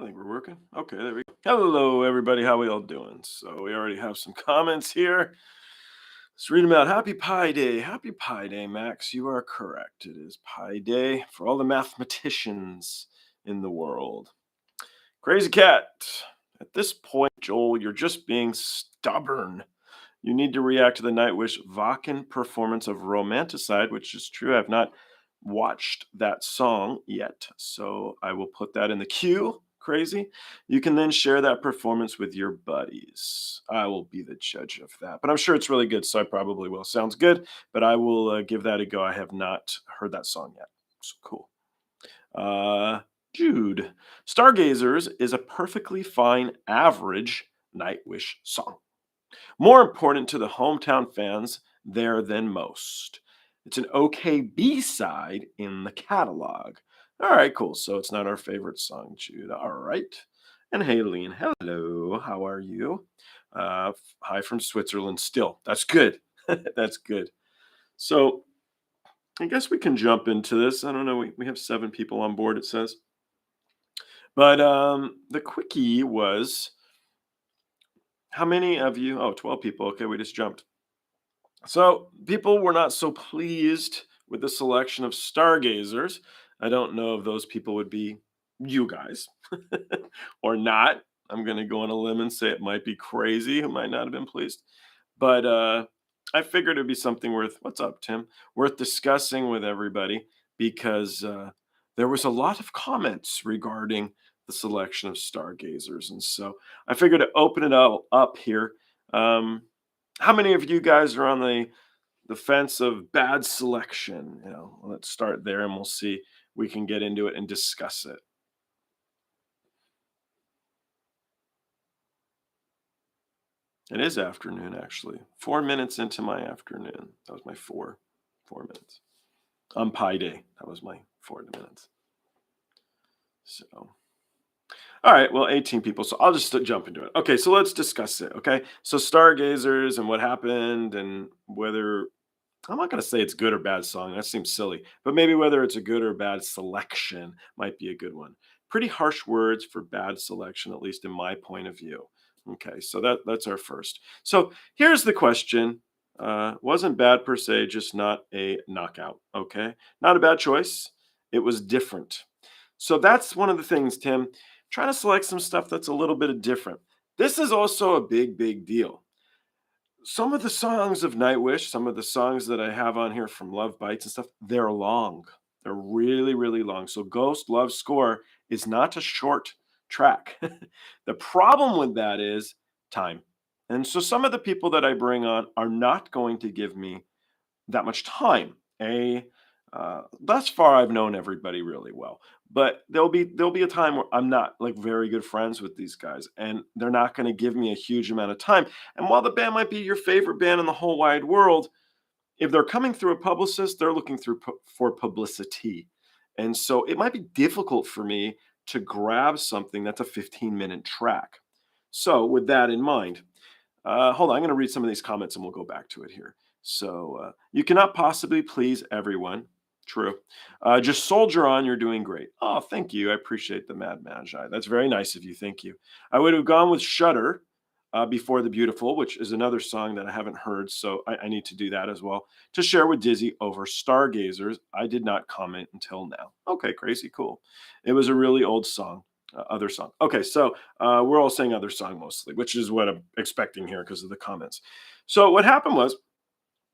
think we're working. Okay, there we go. Hello, everybody. How we all doing? So we already have some comments here. Let's read them out. Happy Pi Day. Happy Pi Day, Max. You are correct. It is Pi Day for all the mathematicians in the world. Crazy Cat. At this point, Joel, you're just being stubborn. You need to react to the Nightwish Vakken performance of Romanticide, which is true. I've not watched that song yet, so I will put that in the queue. Crazy. You can then share that performance with your buddies. I will be the judge of that, but I'm sure it's really good, so I probably will. Sounds good, but I will give that a go. I have not heard that song yet, so cool. Jude, Stargazers is a perfectly fine, average Nightwish song. More important to the hometown fans there than most. It's an okay B-side in the catalog. All right, cool. So it's not our favorite song, Jude. All right. And Haleen, hello. How are you? Hi from Switzerland still. That's good. That's good. So I guess we can jump into this. I don't know. We have 7 people on board, it says. But the quickie was, how many of you? Oh, 12 people. Okay, we just jumped. So people were not so pleased with the selection of Stargazers. I don't know if those people would be you guys or not. I'm going to go on a limb and say it might be Crazy who might not have been pleased. But I figured it'd be something worth, what's up, Tim? Worth discussing with everybody because there was a lot of comments regarding the selection of Stargazers. And so I figured to open it all up here. How many of you guys are on the fence of bad selection? Let's start there and we'll see. We can get into it and discuss it. It is afternoon, actually. 4 minutes into my afternoon. That was my 4 minutes. On Pi Day, that was my 4 minutes. So, all right, well, 18 people. So I'll just jump into it. Okay, so let's discuss it. Okay, so Stargazers and what happened and whether, I'm not going to say it's good or bad song. That seems silly. But maybe whether it's a good or bad selection might be a good one. Pretty harsh words for bad selection, at least in my point of view. Okay, so that's our first. So here's the question. Wasn't bad per se, just not a knockout. Okay, not a bad choice. It was different. So that's one of the things, Tim. Trying to select some stuff that's a little bit different. This is also a big, big deal. Some of the songs of Nightwish, some of the songs that I have on here from Love Bites and stuff, they're long. They're really, really long. So Ghost Love Score is not a short track. The problem with that is time. And so some of the people that I bring on are not going to give me that much time. Thus far, I've known everybody really well, but there'll be a time where I'm not like very good friends with these guys, and they're not going to give me a huge amount of time. And while the band might be your favorite band in the whole wide world, if they're coming through a publicist, they're looking through for publicity, and so it might be difficult for me to grab something that's a 15-minute track. So with that in mind, hold on, I'm going to read some of these comments and we'll go back to it here. So you cannot possibly please everyone. True. Just soldier on. You're doing great. Oh, thank you. I appreciate the Mad Magi. That's very nice of you. Thank you. I would have gone with Shudder before the Beautiful, which is another song that I haven't heard. So I need to do that as well to share with Dizzy over Stargazers. I did not comment until now. Okay, crazy. Cool. It was a really old song. Other song. Okay, so we're all saying other song mostly, which is what I'm expecting here because of the comments. So what happened was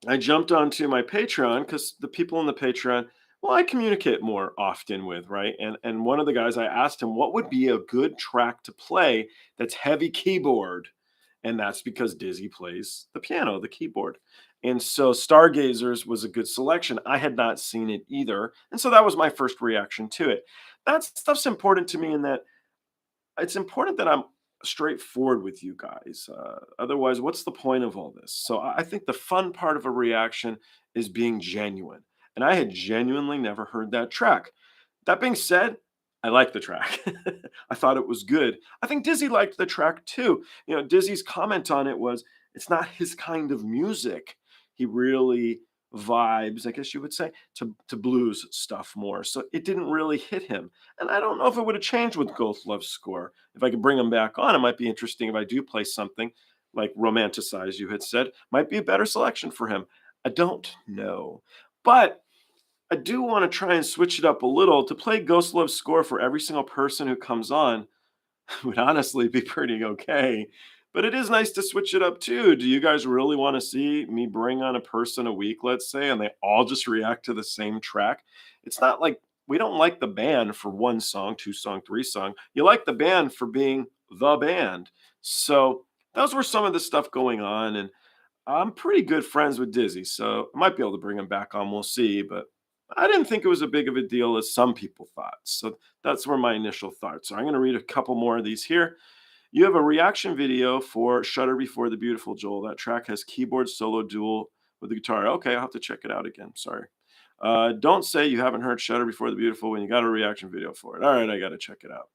I jumped onto my Patreon because the people in the Patreon, well, I communicate more often with, right? And one of the guys, I asked him what would be a good track to play that's heavy keyboard. And that's because Dizzy plays the piano, the keyboard. And so Stargazers was a good selection. I had not seen it either. And so that was my first reaction to it. That stuff's important to me in that it's important that I'm straightforward with you guys. Otherwise, what's the point of all this? So I think the fun part of a reaction is being genuine. And I had genuinely never heard that track. That being said, I like the track. I thought it was good. I think Dizzy liked the track too. Dizzy's comment on it was, it's not his kind of music. He really vibes, I guess you would say, to blues stuff more. So it didn't really hit him. And I don't know if it would have changed with Ghost Love's score. If I could bring him back on, it might be interesting if I do play something like Romanticize, you had said, might be a better selection for him. I don't know. But I do want to try and switch it up a little to play Ghost Love's score for every single person who comes on. Would honestly be pretty okay. But it is nice to switch it up too. Do you guys really want to see me bring on a person a week, let's say, and they all just react to the same track? It's not like we don't like the band for one song, two song, three song. You like the band for being the band. So those were some of the stuff going on. And I'm pretty good friends with Dizzy, so I might be able to bring him back on. We'll see. But I didn't think it was a big of a deal as some people thought. So that's where my initial thoughts are. I'm going to read a couple more of these here. You have a reaction video for Shudder Before the Beautiful, Joel. That track has keyboard solo dual with the guitar. Okay, I'll have to check it out again. Sorry. Don't say you haven't heard Shudder Before the Beautiful when you got a reaction video for it. All right, I got to check it out.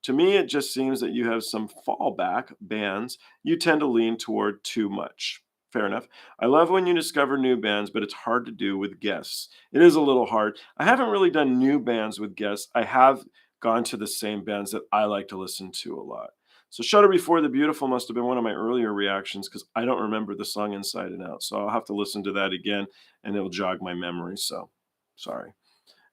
To me, it just seems that you have some fallback bands you tend to lean toward too much. Fair enough. I love when you discover new bands, but it's hard to do with guests. It is a little hard. I haven't really done new bands with guests. I have gone to the same bands that I like to listen to a lot. So Shudder Before the Beautiful must have been one of my earlier reactions because I don't remember the song inside and out. So I'll have to listen to that again and it'll jog my memory. So sorry.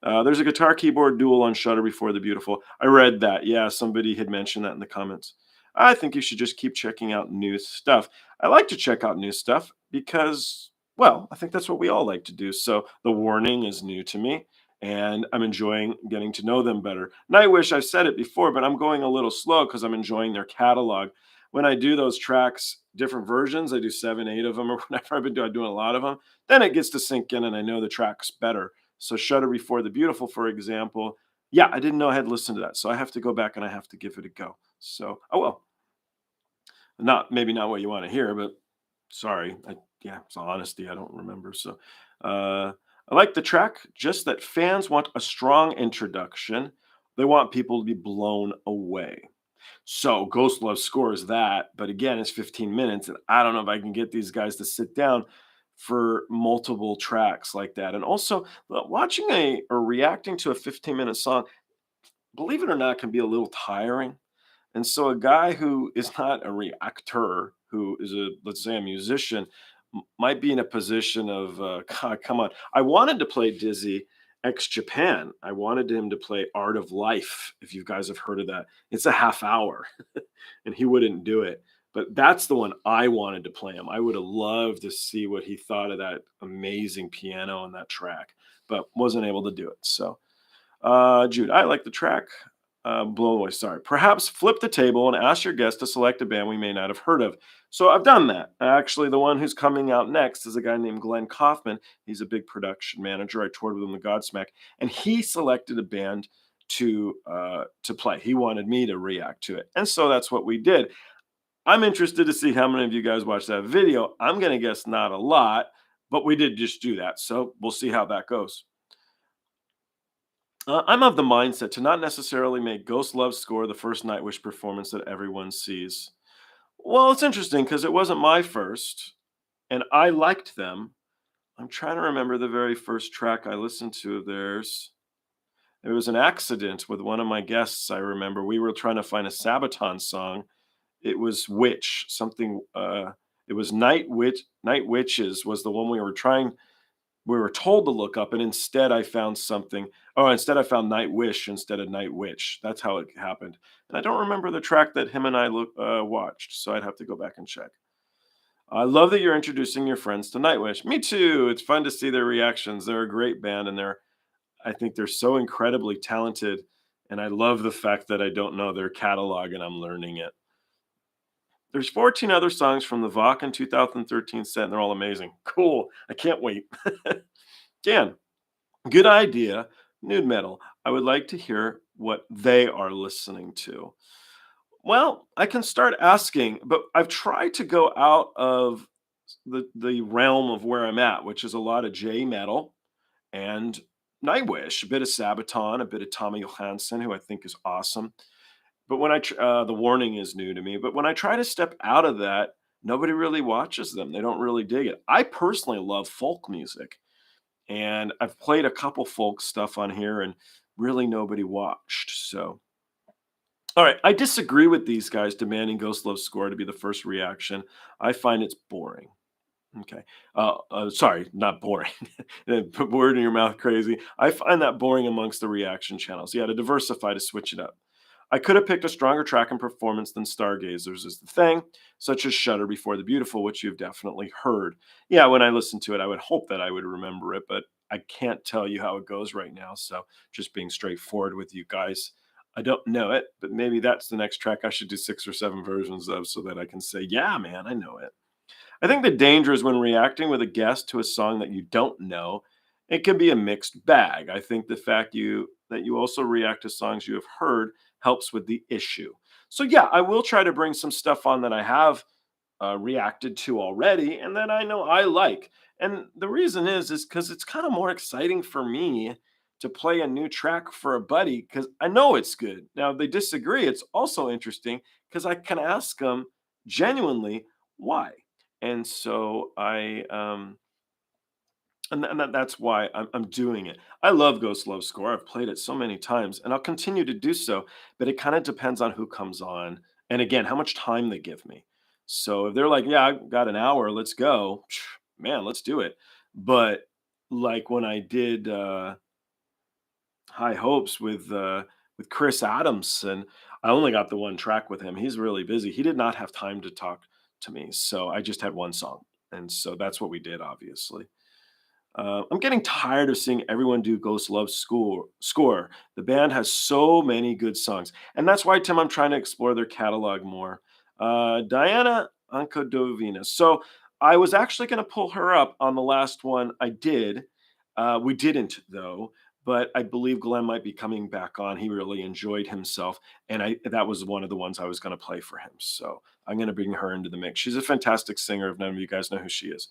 There's a guitar keyboard dual on Shudder Before the Beautiful. I read that. Yeah, somebody had mentioned that in the comments. I think you should just keep checking out new stuff. I like to check out new stuff because, well, I think that's what we all like to do. So the warning is new to me, and I'm enjoying getting to know them better. Nightwish, I've said it before, but I'm going a little slow because I'm enjoying their catalog. When I do those tracks, different versions, I do 7, 8 of them, or whatever I've been doing a lot of them, then it gets to sink in and I know the tracks better. So Shudder Before the Beautiful, for example, yeah, I didn't know I had listened to that. So I have to go back and I have to give it a go. So, oh well, maybe not what you want to hear, but sorry. Yeah, it's honesty. I don't remember. So I like the track, just that fans want a strong introduction. They want people to be blown away. So Ghost Love scores that, but again, it's 15 minutes, and I don't know if I can get these guys to sit down for multiple tracks like that. And also, watching or reacting to a 15-minute song, believe it or not, can be a little tiring. And so, a guy who is not a reactor, who is let's say, a musician, might be in a position of, God, come on. I wanted to play Dizzy X Japan. I wanted him to play Art of Life, if you guys have heard of that. It's a half hour, and he wouldn't do it. But that's the one I wanted to play him. I would have loved to see what he thought of that amazing piano on that track, but wasn't able to do it. So, Jude, I like the track. Blown away. Sorry. Perhaps flip the table and ask your guest to select a band we may not have heard of. So I've done that. Actually, the one who's coming out next is a guy named Glenn Kaufman. He's a big production manager. I toured with him the Godsmack, and he selected a band to play. He wanted me to react to it, and so that's what we did. I'm interested to see how many of you guys watched that video. I'm going to guess not a lot, but we did just do that. So we'll see how that goes. I'm of the mindset to not necessarily make Ghost Love score the first Nightwish performance that everyone sees. Well, it's interesting because it wasn't my first, and I liked them. I'm trying to remember the very first track I listened to of theirs. It was an accident with one of my guests. I remember we were trying to find a Sabaton song. It was Witch, something. It was Night Witches was the one we were told to look up, and instead I found something. Oh, instead I found Nightwish instead of Night Witch. That's how it happened. And I don't remember the track that him and I watched, so I'd have to go back and check. I love that you're introducing your friends to Nightwish. Me too. It's fun to see their reactions. They're a great band, and I think they're so incredibly talented. And I love the fact that I don't know their catalog and I'm learning it. There's 14 other songs from the Vakken 2013 set, and they're all amazing. Cool. I can't wait. Dan, good idea. Nude metal. I would like to hear what they are listening to. Well, I can start asking, but I've tried to go out of the realm of where I'm at, which is a lot of J metal and Nightwish, a bit of Sabaton, a bit of Tommy Johansson, who I think is awesome. But when the warning is new to me, but when I try to step out of that, nobody really watches them. They don't really dig it. I personally love folk music. And I've played a couple folk stuff on here and really nobody watched. So, all right, I disagree with these guys demanding Ghost Love's score to be the first reaction. I find it's boring. Okay. Sorry, not boring. Put word in your mouth, crazy. I find that boring amongst the reaction channels. Yeah, to diversify, to switch it up. I could have picked a stronger track and performance than Stargazers is the thing, such as Shudder Before the Beautiful, which you've definitely heard. Yeah, when I listen to it, I would hope that I would remember it, but I can't tell you how it goes right now. So just being straightforward with you guys. I don't know it, but maybe that's the next track I should do 6 or 7 versions of so that I can say, yeah, man, I know it. I think the danger is when reacting with a guest to a song that you don't know, it can be a mixed bag. I think the fact that you also react to songs you have heard helps with the issue. So yeah, I will try to bring some stuff on that I have reacted to already and that I know I like. And the reason is because it's kind of more exciting for me to play a new track for a buddy because I know it's good. Now, if they disagree, it's also interesting because I can ask them genuinely why. And so that's why I'm doing it. I love Ghost Love Score. I've played it so many times and I'll continue to do so, but it kind of depends on who comes on and again, how much time they give me. So if they're like, "Yeah, I got an hour, let's go." Man, let's do it. But like when I did High Hopes with Chris Adams and I only got the one track with him. He's really busy. He did not have time to talk to me. So I just had one song. And so that's what we did obviously. I'm getting tired of seeing everyone do Ghost Love score. The band has so many good songs, and that's why Tim, I'm trying to explore their catalog more. Diana Ankudovina. So I was actually going to pull her up on the last one I did. We didn't though, but I believe Glenn might be coming back on. He really enjoyed himself, and I that was one of the ones I was going to play for him. So I'm going to bring her into the mix. She's a fantastic singer. If none of you guys know who she is.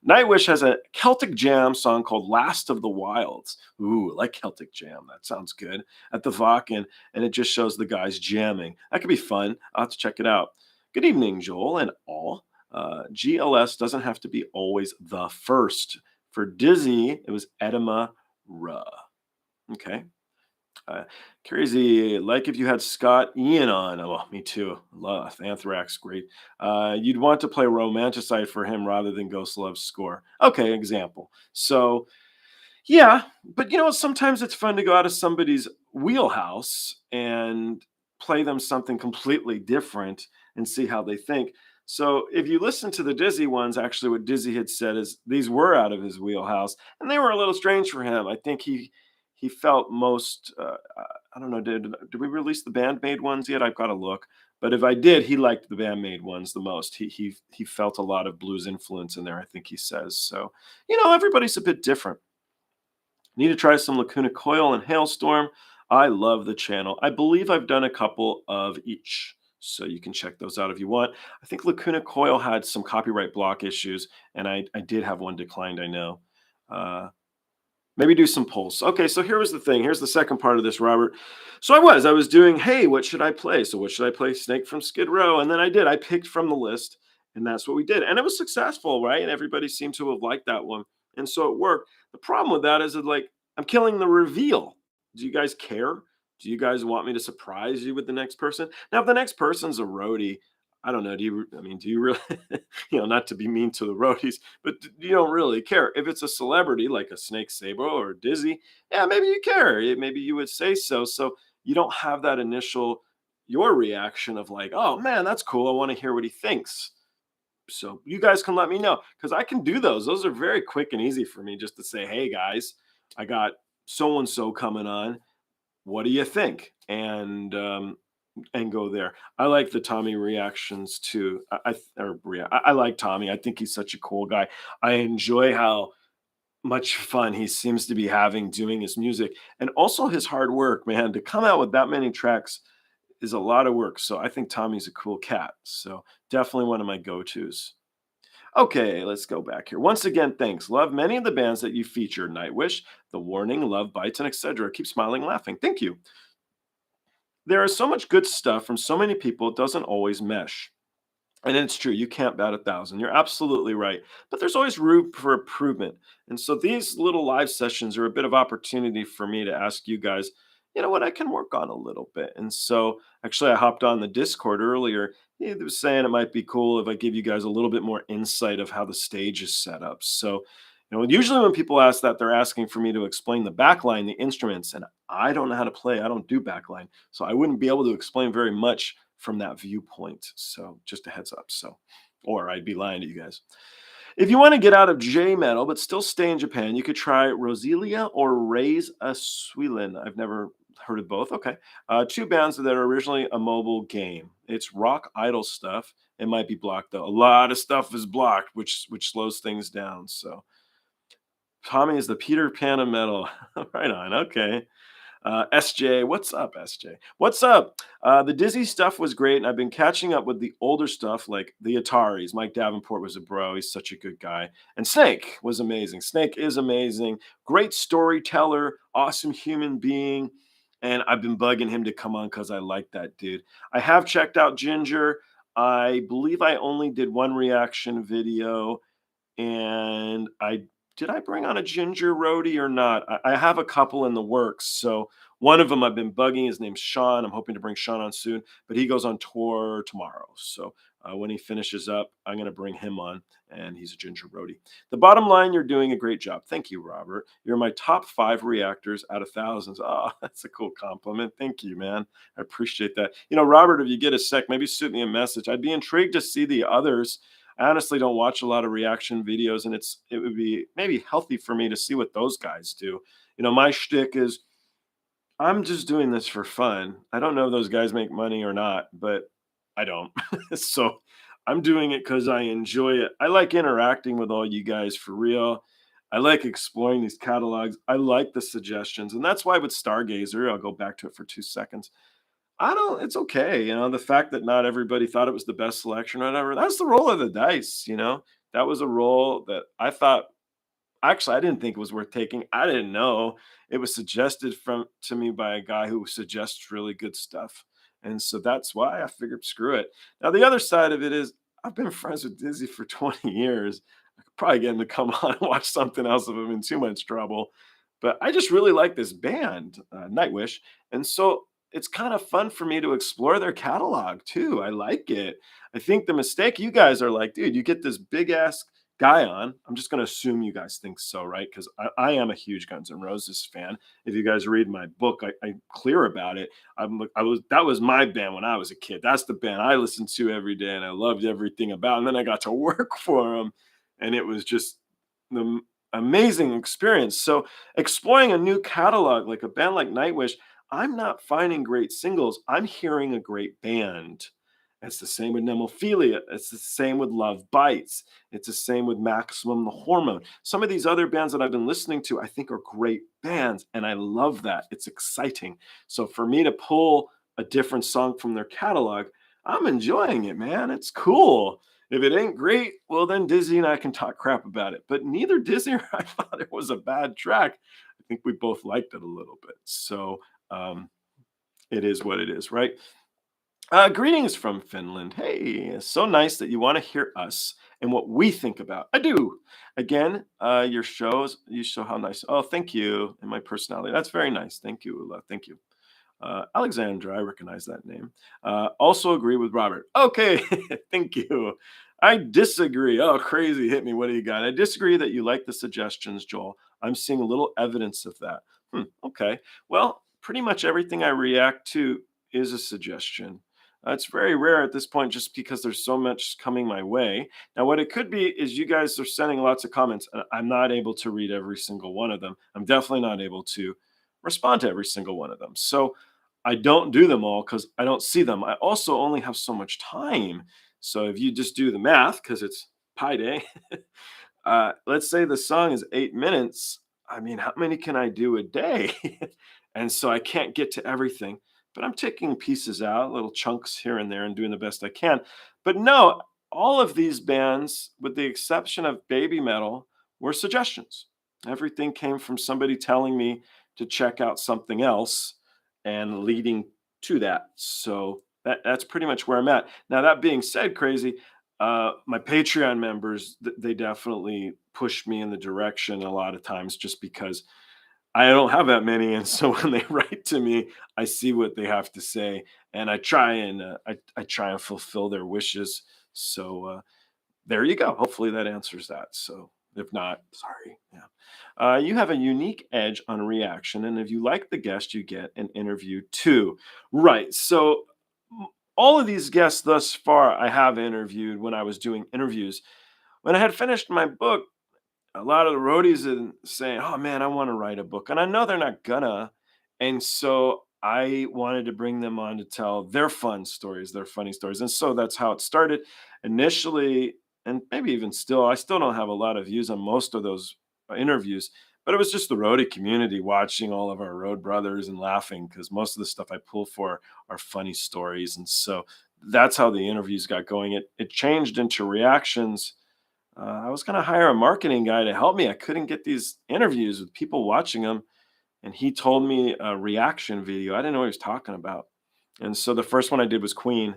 Nightwish has a Celtic Jam song called Last of the Wilds. Ooh, I like Celtic Jam. That sounds good. At the Vakken, and it just shows the guys jamming. That could be fun. I'll have to check it out. Good evening, Joel and all. GLS doesn't have to be always the first. For Dizzy, it was Edema Ra. Okay. Uh, Crazy, like if you had Scott Ian on. Oh, me too. Love Anthrax, great. You'd want to play Romanticide for him rather than Ghost Love's score. Okay, example. So, yeah, but you know, sometimes it's fun to go out of somebody's wheelhouse and play them something completely different and see how they think. So, if you listen to the Dizzy ones, actually, what Dizzy had said is these were out of his wheelhouse and they were a little strange for him. I think he felt most. I don't know. Did we release the Bandmade ones yet? I've got to look. But if I did, he liked the Bandmade ones the most. He felt a lot of blues influence in there. I think he says so. You know, everybody's a bit different. Need to try some Lacuna Coil and Hailstorm. I love the channel. I believe I've done a couple of each. So you can check those out if you want. I think Lacuna Coil had some copyright block issues, and I did have one declined, I know. Maybe do some polls. Okay, so here was the thing. Here's the second part of this, Robert. So I was doing, hey, what should I play? So what should I play? Snake from Skid Row. And then I did. I picked from the list, and that's what we did. And it was successful, right? And everybody seemed to have liked that one. And so it worked. The problem with that is that, like, I'm killing the reveal. Do you guys care? Do you guys want me to surprise you with the next person? Now, if the next person's a roadie, I don't know. Do you really, not to be mean to the roadies, but you don't really care. If it's a celebrity like a Snake Sabo or Dizzy, yeah, maybe you care. Maybe you would say so. So you don't have that initial, your reaction of like, oh man, that's cool. I want to hear what he thinks. So you guys can let me know because I can do those. Those are very quick and easy for me just to say, hey guys, I got so and so coming on. What do you think? And go there. I like the Tommy reactions too. I like Tommy. I think he's such a cool guy. I enjoy how much fun he seems to be having doing his music and also his hard work, man. To come out with that many tracks is a lot of work. So I think Tommy's a cool cat. So definitely one of my go-tos. Okay, let's go back here. Once again, thanks. Love many of the bands that you featured. Nightwish, The Warning, Love Bites, and etc. Keep smiling, laughing. Thank you. There is so much good stuff from so many people, it doesn't always mesh. And it's true, you can't bat 1,000. You're absolutely right. But there's always room for improvement. And so these little live sessions are a bit of opportunity for me to ask you guys, you know what, I can work on a little bit. And so actually, I hopped on the Discord earlier. He was saying it might be cool if I give you guys a little bit more insight of how the stage is set up. So, usually when people ask that, they're asking for me to explain the backline, the instruments, and I don't know how to play. I don't do backline. So I wouldn't be able to explain very much from that viewpoint. So just a heads up. So, or I'd be lying to you guys. If you want to get out of J metal but still stay in Japan, you could try Rosilia or Raise a Swilin. I've never heard of both. Okay. Two bands that are originally a mobile game. It's rock idol stuff. It might be blocked though. A lot of stuff is blocked, which slows things down. So Tommy is the Peter Pan of metal. Right on. Okay. SJ, what's up, SJ? What's up? The Dizzy stuff was great, and I've been catching up with the older stuff like the Ataris. Mike Davenport was a bro. He's such a good guy. And Snake was amazing. Snake is amazing. Great storyteller, awesome human being. And I've been bugging him to come on because I like that dude. I have checked out Ginger. I believe I only did one reaction video, and I did I bring on a ginger roadie or not? I have a couple in the works. So one of them I've been bugging. His name's Sean. I'm hoping to bring Sean on soon, but he goes on tour tomorrow. So when he finishes up, I'm going to bring him on, and he's a ginger roadie. The bottom line, you're doing a great job. Thank you, Robert. You're my top 5 reactors out of thousands. Oh, that's a cool compliment. Thank you, man. I appreciate that. Robert, if you get a sec, maybe shoot me a message. I'd be intrigued to see the others. I honestly don't watch a lot of reaction videos, and it would be maybe healthy for me to see what those guys do. My shtick is I'm just doing this for fun. I don't know if those guys make money or not, but I don't. So I'm doing it because I enjoy it. I like interacting with all you guys for real. I like exploring these catalogs. I like the suggestions. And that's why with Stargazer, I'll go back to it for 2 seconds. It's okay. The fact that not everybody thought it was the best selection or whatever, that's the roll of the dice. That was a roll that I thought, actually, I didn't think it was worth taking. I didn't know. It was suggested to me by a guy who suggests really good stuff. And so that's why I figured, screw it. Now, the other side of it is I've been friends with Dizzy for 20 years. I could probably get him to come on and watch something else if I'm in too much trouble. But I just really like this band, Nightwish. And so it's kind of fun for me to explore their catalog too. I like it. I think the mistake you guys are like, dude, you get this big ass guy on. I'm just going to assume you guys think so, right? Because I am a huge Guns N' Roses fan. If you guys read my book, I'm clear about it. That was my band when I was a kid. That's the band I listened to every day, and I loved everything about. And then I got to work for them, and it was just the amazing experience. So exploring a new catalog like a band like Nightwish, I'm not finding great singles. I'm hearing a great band. It's the same with Nemophila. It's the same with Love Bites. It's the same with Maximum the Hormone. Some of these other bands that I've been listening to, I think are great bands, and I love that. It's exciting. So for me to pull a different song from their catalog, I'm enjoying it, man. It's cool. If it ain't great, well, then Dizzy and I can talk crap about it. But neither Dizzy or I thought it was a bad track. I think we both liked it a little bit. So it is what it is, right? Greetings from Finland. Hey, so nice that you want to hear us and what we think about. I do. Again, your shows, you show how nice. Oh, thank you. And my personality. That's very nice. Thank you, Ula. Thank you. Alexandra, I recognize that name. Also agree with Robert. Okay, thank you. I disagree. Oh, crazy. Hit me. What do you got? I disagree that you like the suggestions, Joel. I'm seeing a little evidence of that. Okay. Well, pretty much everything I react to is a suggestion. It's very rare at this point just because there's so much coming my way. Now, what it could be is you guys are sending lots of comments, and I'm not able to read every single one of them. I'm definitely not able to respond to every single one of them. So I don't do them all because I don't see them. I also only have so much time. So if you just do the math, because it's Pi Day, let's say the song is 8 minutes. I mean, how many can I do a day? And so I can't get to everything, but I'm taking pieces out, little chunks here and there, and doing the best I can. But no, all of these bands, with the exception of Baby Metal, were suggestions. Everything came from somebody telling me to check out something else and leading to that. So that's pretty much where I'm at. Now, that being said, crazy, My Patreon members, they definitely push me in the direction a lot of times just because I don't have that many, and so when they write to me, I see what they have to say, and I try and fulfill their wishes. So there you go. Hopefully that answers that. So if not, sorry. Yeah. You have a unique edge on reaction, and if you like the guest, you get an interview too. Right. So all of these guests thus far, I have interviewed when I was doing interviews. When I had finished my book, a lot of the roadies are saying, "Oh man, I want to write a book," and I know they're not gonna. And so I wanted to bring them on to tell their fun stories, their funny stories, and so that's how it started initially, and maybe even still. I still don't have a lot of views on most of those interviews, but it was just the roadie community watching all of our road brothers and laughing because most of the stuff I pull for are funny stories, and so that's how the interviews got going. It changed into reactions. I was going to hire a marketing guy to help me. I couldn't get these interviews with people watching them. And he told me a reaction video. I didn't know what he was talking about. And so the first one I did was Queen.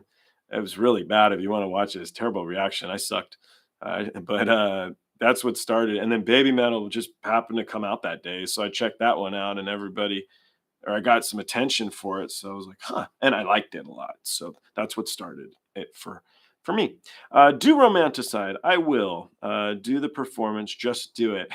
It was really bad. If you want to watch it, it's terrible reaction. I sucked. But that's what started. And then Baby Metal just happened to come out that day. So I checked that one out, and everybody, or I got some attention for it. So I was like, huh. And I liked it a lot. So that's what started it for me. Do Romanticide. I will do the performance. Just do it.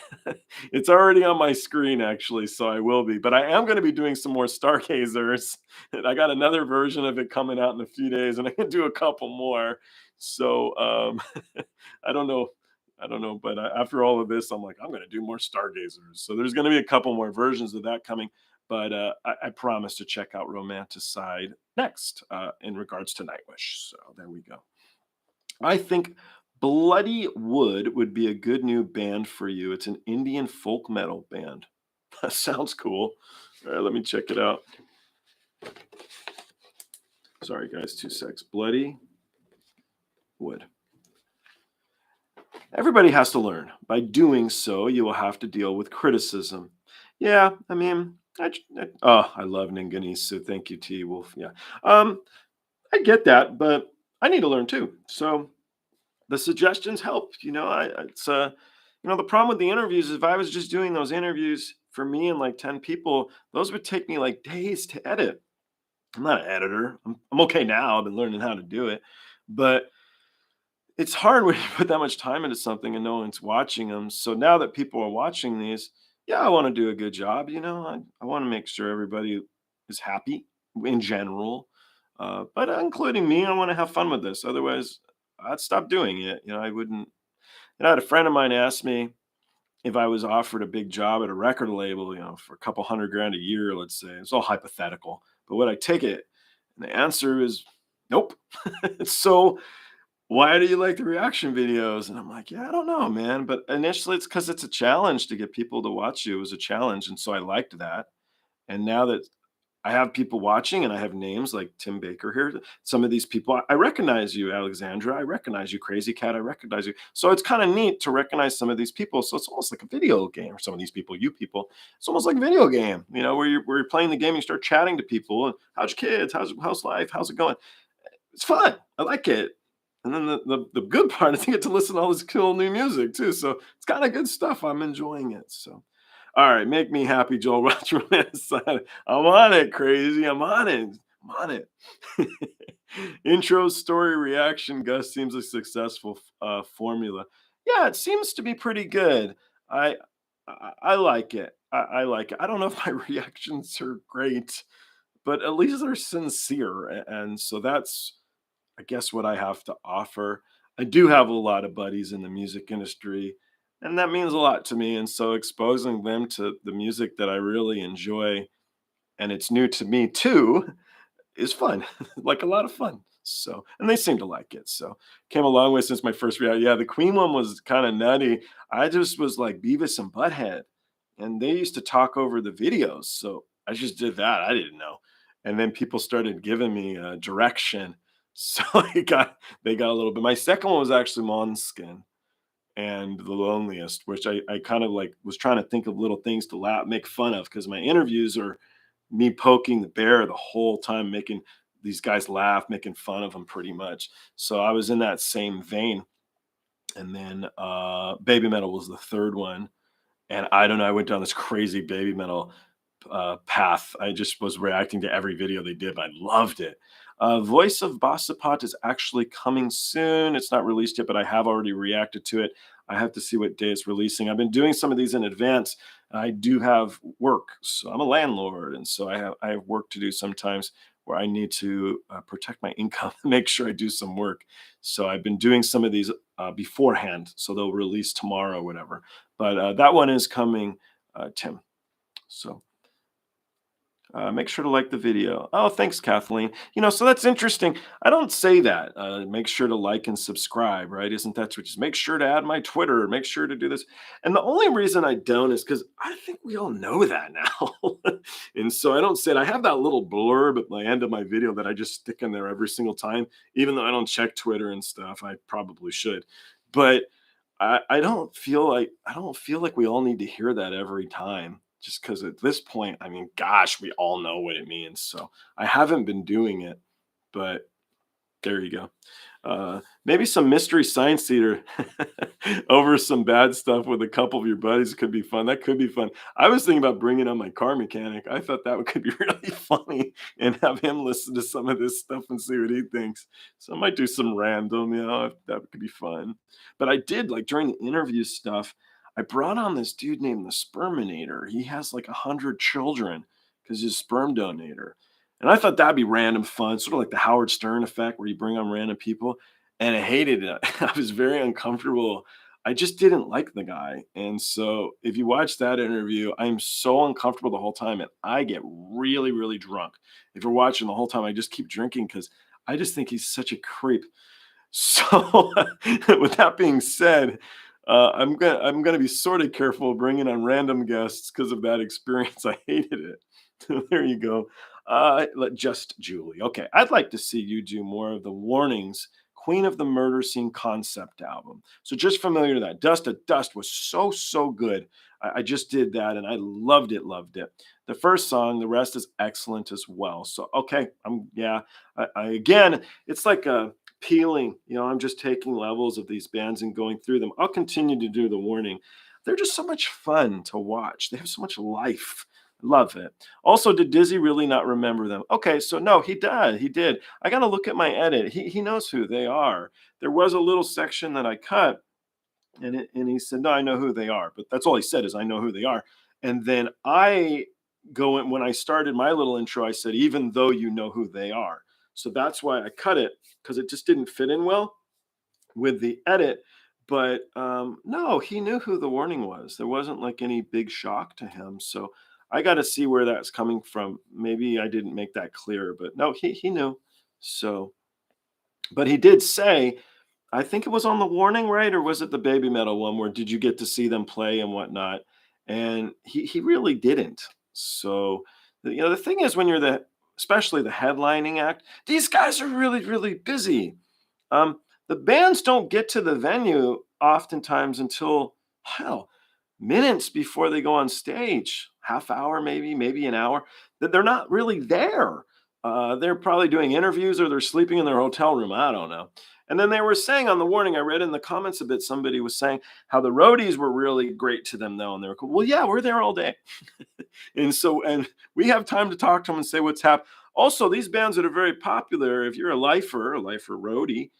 It's already on my screen, actually, so I will be. But I am going to be doing some more Stargazers. And I got another version of it coming out in a few days, and I can do a couple more. So I don't know. I don't know, but after all of this, I'm like, I'm going to do more Stargazers. So there's going to be a couple more versions of that coming. But I promise to check out Romanticide next in regards to Nightwish. So there we go. I think Bloody Wood would be a good new band for you. It's an Indian folk metal band. That sounds cool. All right, let me check it out. Sorry, guys, 2 secs. Bloody Wood. Everybody has to learn. By doing so, you will have to deal with criticism. Yeah, I mean, oh, I love Ninganese, so thank you, T Wolf. Yeah, I get that, but I need to learn too. So the suggestions help. It's the problem with the interviews is if I was just doing those interviews for me and like 10 people, those would take me like days to edit. I'm not an editor. I'm okay now. I've been learning how to do it, but it's hard when you put that much time into something and no one's watching them. So now that people are watching these, yeah, I want to do a good job. I want to make sure everybody is happy in general, but including me. I want to have fun with this. Otherwise, I'd stop doing it. I wouldn't. I had a friend of mine ask me if I was offered a big job at a record label, for a couple hundred grand a year, let's say. It's all hypothetical, but would I take it? And the answer is nope. So why do you like the reaction videos? And I'm like, yeah, I don't know, man. But initially, it's because it's a challenge to get people to watch you. It was a challenge, and so I liked that. And now that I have people watching and I have names like Tim Baker here. Some of these people, I recognize you, Alexandra. I recognize you, Crazy Cat. I recognize you. So it's kind of neat to recognize some of these people. So it's almost like a video game. Or some of these people, you people, it's almost like a video game. Where you're playing the game, you start chatting to people. And how's your kids? How's life? How's it going? It's fun. I like it. And then the good part is you get to listen to all this cool new music too. So it's kind of good stuff. I'm enjoying it. So all right, make me happy, Joel Roger. I'm on it, crazy. I'm on it. I'm on it. Intro story reaction. Gus seems a successful formula. Yeah, it seems to be pretty good. I I like it. I like it. I don't know if my reactions are great, but at least they're sincere, and so that's I guess what I have to offer. I do have a lot of buddies in the music industry, and that means a lot to me. And so exposing them to the music that I really enjoy and it's new to me too is fun, like a lot of fun. So, and they seem to like it. So, came a long way since my first reality. Yeah, the Queen one was kind of nutty. I just was like Beavis and Butthead, and they used to talk over the videos. So, I just did that. I didn't know. And then people started giving me direction. So, they got a little bit. My second one was actually Måneskin and The Loneliest, which I kind of like was trying to think of little things to laugh, make fun of because my interviews are me poking the bear the whole time, making these guys laugh, making fun of him pretty much. So I was in that same vein. And then Baby Metal was the third one. And I don't know, I went down this crazy Baby Metal path. I just was reacting to every video they did. I loved it. Voice of Bossapat is actually coming soon. It's not released yet, but I have already reacted to it. I have to see what day it's releasing. I've been doing some of these in advance. I do have work, so I'm a landlord, and so I have work to do sometimes where I need to protect my income, make sure I do some work. So I've been doing some of these beforehand, so they'll release tomorrow, or whatever. But that one is coming, Tim. So make sure to like the video. Oh, thanks, Kathleen. So that's interesting. I don't say that. Make sure to like and subscribe, right? Isn't that what? Just make sure to add my Twitter. Make sure to do this. And the only reason I don't is because I think we all know that now. And so I don't say it. I have that little blurb at the end of my video that I just stick in there every single time, even though I don't check Twitter and stuff. I probably should, but I don't feel like we all need to hear that every time, just because at this point, I mean, gosh, we all know what it means. So I haven't been doing it, but there you go. Maybe some mystery science theater over some bad stuff with a couple of your buddies could be fun. That could be fun. I was thinking about bringing on my car mechanic. I thought that could be really funny and have him listen to some of this stuff and see what he thinks. So I might do some random, that could be fun. But I did, like, during the interview stuff, I brought on this dude named the Sperminator. He has like 100 children because he's a sperm donator. And I thought that'd be random fun, sort of like the Howard Stern effect where you bring on random people. And I hated it. I was very uncomfortable. I just didn't like the guy. And so if you watch that interview, I'm so uncomfortable the whole time and I get really, really drunk. If you're watching the whole time, I just keep drinking because I just think he's such a creep. So with that being said, I'm gonna be sort of careful bringing on random guests because of that experience. I hated it. There you go. Just Julie. Okay, I'd like to see you do more of the Warnings Queen of the Murder Scene concept album. So just familiar to that. Dust to Dust was so good. I just did that and I loved it, loved it. The first song, the rest is excellent as well. So okay, again, it's like a peeling. I'm just taking levels of these bands and going through them. I'll continue to do the Warning. They're just so much fun to watch. They have so much life. Love it. Also, did Dizzy really not remember them? Okay, so no, he did. He did. I got to look at my edit. He knows who they are. There was a little section that I cut, and he said, "No, I know who they are." But that's all he said is, "I know who they are." And then I go in when I started my little intro. I said, "Even though you know who they are." So that's why I cut it, because it just didn't fit in well with the edit. But no, he knew who the Warning was. There wasn't like any big shock to him. So I got to see where that's coming from. Maybe I didn't make that clear, but no, he knew. So, but he did say, I think it was on the Warning, right? Or was it the Baby Metal one where did you get to see them play and whatnot? And he really didn't. So, the thing is, when you're especially the headlining act, these guys are really, really busy. The bands don't get to the venue oftentimes until, hell, minutes before they go on stage, half hour, maybe an hour, that they're not really there. They're probably doing interviews or they're sleeping in their hotel room. I don't know. And then they were saying on the Warning, I read in the comments a bit, somebody was saying how the roadies were really great to them, though. And they were cool. Well, yeah, we're there all day. and we have time to talk to them and say what's happening. Also, these bands that are very popular, if you're a lifer roadie,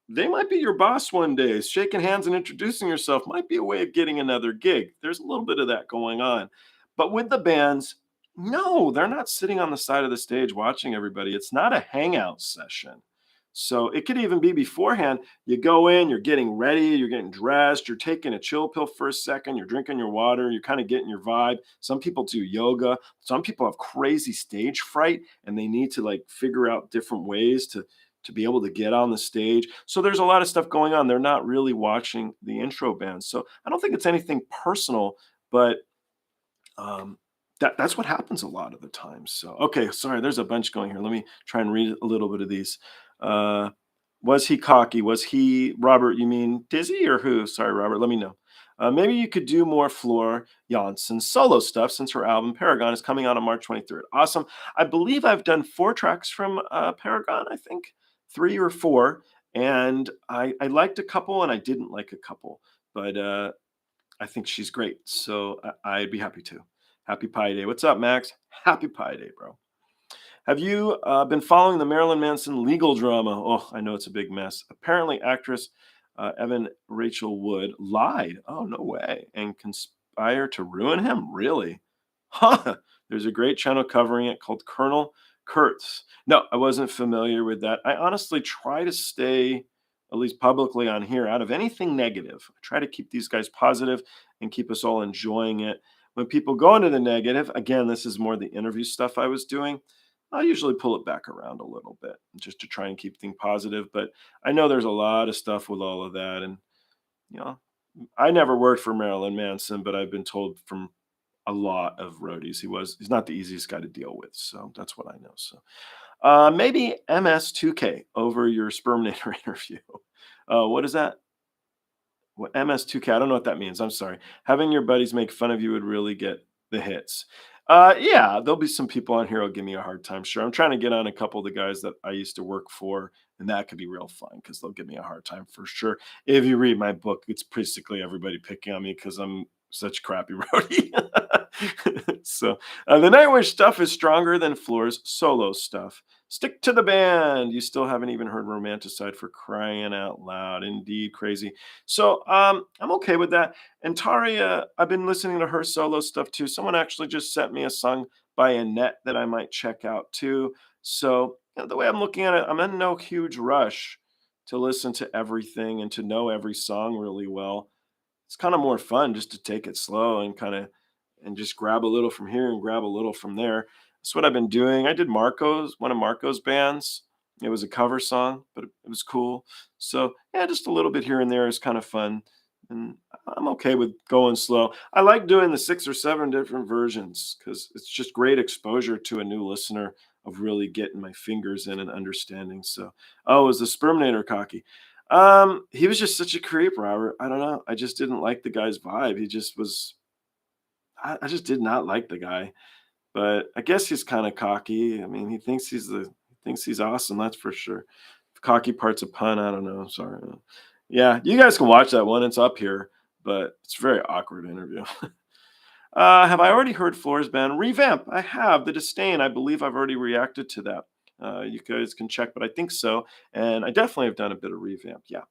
they might be your boss one day. Shaking hands and introducing yourself might be a way of getting another gig. There's a little bit of that going on. But with the bands, no, they're not sitting on the side of the stage watching everybody. It's not a hangout session. So it could even be beforehand. You go in, you're getting ready, you're getting dressed, you're taking a chill pill for a second, you're drinking your water, you're kind of getting your vibe. Some people do yoga. Some people have crazy stage fright and they need to like figure out different ways to be able to get on the stage. So there's a lot of stuff going on. They're not really watching the intro band. So I don't think it's anything personal, but that's what happens a lot of the time. So, okay, sorry, there's a bunch going here. Let me try and read a little bit of these. Was he cocky? Was he Robert? You mean Dizzy or who? Sorry, Robert. Let me know. Maybe you could do more Floor Janssen solo stuff since her album Paragon is coming out on March 23rd. Awesome. I believe I've done 4 tracks from Paragon, I think 3 or 4. And I liked a couple and I didn't like a couple. But I think she's great. So I'd be happy to. Happy Pi Day. What's up, Max? Happy Pi Day, bro. Have you been following the Marilyn Manson legal drama? Oh, I know it's a big mess. Apparently, actress Evan Rachel Wood lied. Oh, no way. And conspired to ruin him? Really? Huh. There's a great channel covering it called Colonel Kurtz. No, I wasn't familiar with that. I honestly try to stay, at least publicly on here, out of anything negative. I try to keep these guys positive and keep us all enjoying it. When people go into the negative, again, this is more the interview stuff I was doing. I usually pull it back around a little bit just to try and keep things positive. But I know there's a lot of stuff with all of that. And, you know, I never worked for Marilyn Manson, but I've been told from a lot of roadies he's not the easiest guy to deal with. So that's what I know. So maybe MS2K over your Sperminator interview. What is that? What MS2K? I don't know what that means. I'm sorry. Having your buddies make fun of you would really get the hits. Yeah, there'll be some people on here who'll give me a hard time. Sure. I'm trying to get on a couple of the guys that I used to work for, and that could be real fun because they'll give me a hard time for sure. If you read my book, it's basically everybody picking on me because I'm such crappy roadie. So the Nightwish stuff is stronger than Floor's solo stuff. Stick to the band. You still haven't even heard Romanticide, for crying out loud. Indeed, crazy. So I'm okay with that. And Taria, I've been listening to her solo stuff too. Someone actually just sent me a song by Annette that I might check out too. So the way I'm looking at it, I'm in no huge rush to listen to everything and to know every song really well. It's kind of more fun just to take it slow and and just grab a little from here and grab a little from there. That's what I've been doing. I did one of Marco's bands. It was a cover song, but it was cool. So yeah, just a little bit here and there is kind of fun. And I'm okay with going slow. I like doing the 6 or 7 different versions because it's just great exposure to a new listener of really getting my fingers in and understanding. So, oh, is the Sperminator cocky? He was just such a creep, Robert. I don't know. I just didn't like the guy's vibe. He just was. I just did not like the guy. But I guess he's kind of cocky. I mean, he thinks he's awesome. That's for sure. If cocky part's a pun. I don't know. Sorry. Yeah, you guys can watch that one. It's up here, but it's a very awkward interview. Have I already heard Floor's band revamp? I have. The Disdain. I believe I've already reacted to that. You guys can check, but I think so. And I definitely have done a bit of revamp. Yeah.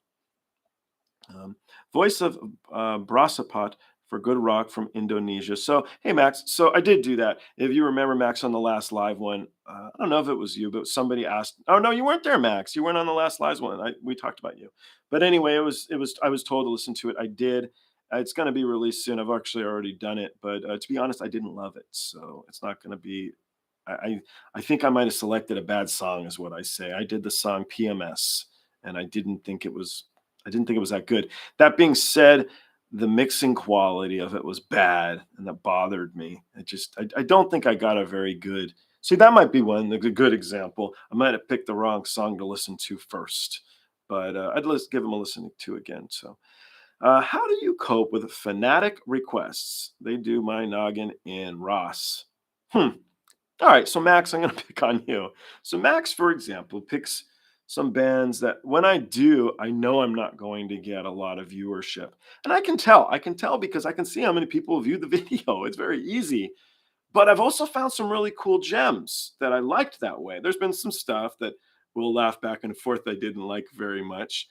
Um, Voice of Brasapot for Good Rock from Indonesia. So, hey, Max. So I did do that. If you remember, Max, on the last live one, I don't know if it was you, but somebody asked. Oh no, you weren't there, Max. You weren't on the last live one. We talked about you. But anyway, it was. I was told to listen to it. I did. It's going to be released soon. I've actually already done it, but to be honest, I didn't love it. So it's not going to be. I, I I think I might have selected a bad song, is what I say. I did the song PMS, and I didn't think it was that good. That being said, the mixing quality of it was bad, and that bothered me. I don't think I got a very good. See, that might be a good example. I might have picked the wrong song to listen to first, but give them a listening to again. So, how do you cope with fanatic requests? They do my noggin in Ross. Hmm. All right, so Max, I'm going to pick on you. So Max, for example, picks some bands that when I do, I know I'm not going to get a lot of viewership. And I can tell. I can tell because I can see how many people view the video. It's very easy. But I've also found some really cool gems that I liked that way. There's been some stuff that we'll laugh back and forth I didn't like very much.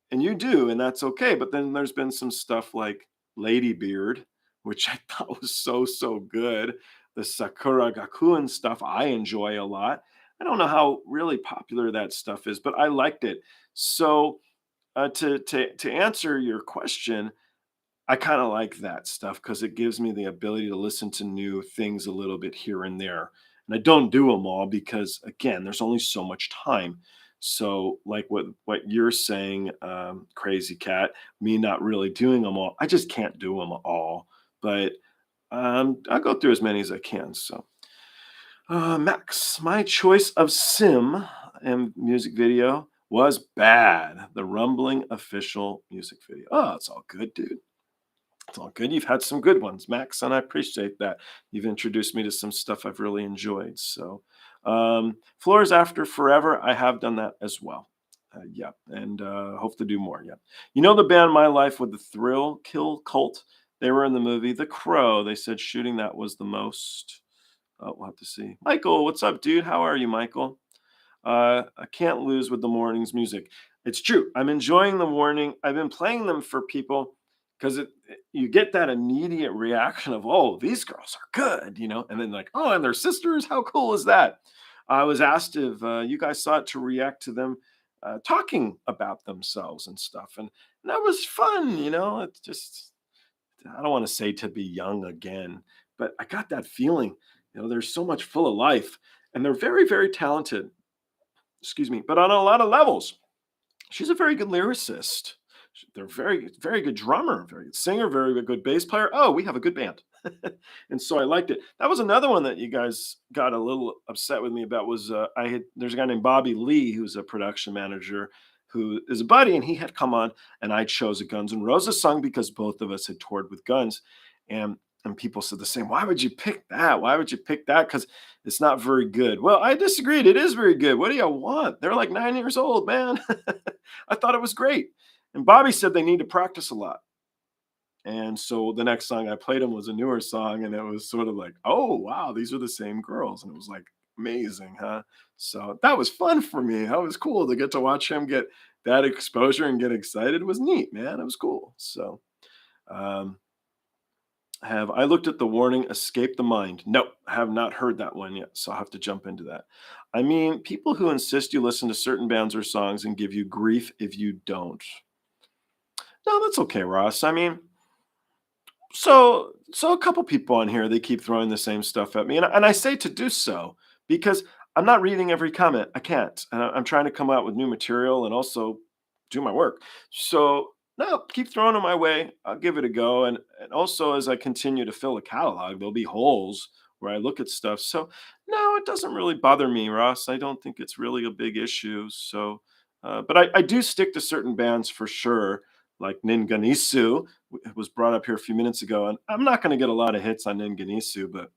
And you do, and that's okay. But then there's been some stuff like Ladybeard, which I thought was so good. The Sakura Gakuen stuff I enjoy a lot. I don't know how really popular that stuff is, but I liked it. So to answer your question, I kind of like that stuff because it gives me the ability to listen to new things a little bit here and there. And I don't do them all because, again, there's only so much time. So, like what you're saying, Crazy Cat, me not really doing them all, I just can't do them all. But I'll go through as many as I can. So, Max, my choice of Sim and music video was bad. The Rumbling official music video. Oh, it's all good, dude. It's all good. You've had some good ones, Max, and I appreciate that. You've introduced me to some stuff I've really enjoyed. So, Floors After Forever, I have done that as well. Yeah, and hope to do more. Yeah, you know the band My Life with the Thrill Kill Cult. They were in the movie The Crow. They said shooting that was the most. We'll have to see. Michael, what's up, dude? How are you, Michael? I can't lose with the morning's music. It's true. I'm enjoying the morning. I've been playing them for people because you get that immediate reaction of, oh, these girls are good, and then like, oh, and they're sisters. How cool is that? I was asked if you guys saw it to react to them talking about themselves and stuff, and that was fun. It's just I don't want to say to be young again, but I got that feeling. There's so much full of life, and they're very, very talented, excuse me, but on a lot of levels. She's a very good lyricist. They're very, very good drummer, very good singer, very good bass player. Oh, we have a good band. And so I liked it. That was another one that you guys got a little upset with me about was there's a guy named Bobby Lee who's a production manager who is a buddy, and he had come on, and I chose a Guns N' Roses song because both of us had toured with Guns. And people said the same. Why would you pick that? Why would you pick that? Because it's not very good. Well, I disagreed. It is very good. What do you want? They're like 9 years old, man. I thought it was great. And Bobby said they need to practice a lot. And so the next song I played him was a newer song, and it was sort of like, oh wow, these are the same girls, and it was like amazing, huh? So that was fun for me. That was cool to get to watch him get that exposure and get excited. It was neat, man. It was cool. So um, have I looked at the warning escape the mind? No, I have not heard that one yet, so I'll have to jump into that. I mean, people who insist you listen to certain bands or songs and give you grief if you don't. No, that's okay, Ross. I mean, so a couple people on here, they keep throwing the same stuff at me, and I say to do so because I'm not reading every comment. I can't. And I'm trying to come out with new material and also do my work. So no, keep throwing them my way. I'll give it a go. And also as I continue to fill a catalog, there'll be holes where I look at stuff. So no, it doesn't really bother me, Ross. I don't think it's really a big issue. So, but I do stick to certain bands for sure, like Ninganisu was brought up here a few minutes ago, and I'm not going to get a lot of hits on Ninganisu, but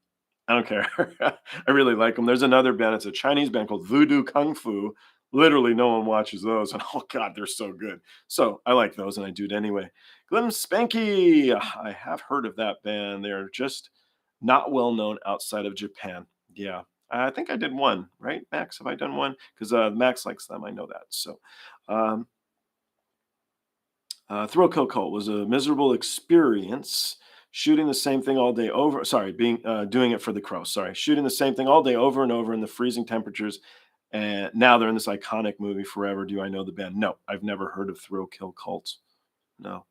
I don't care. I really like them. There's another band. It's a Chinese band called Voodoo Kung Fu. Literally, no one watches those, and oh god, they're so good. So I like those, and I do it anyway. Glim Spanky. I have heard of that band. They're just not well known outside of Japan. Yeah, I think I did one, right, Max? Have I done one? Because Max likes them. I know that. So. Um, Thrill Kill Cult was a miserable experience. Shooting the same thing all day over. Sorry, being doing it for the Crow. Sorry, shooting the same thing all day over and over in the freezing temperatures. And now they're in this iconic movie forever. Do I know the band? No, I've never heard of Thrill Kill Cult. No.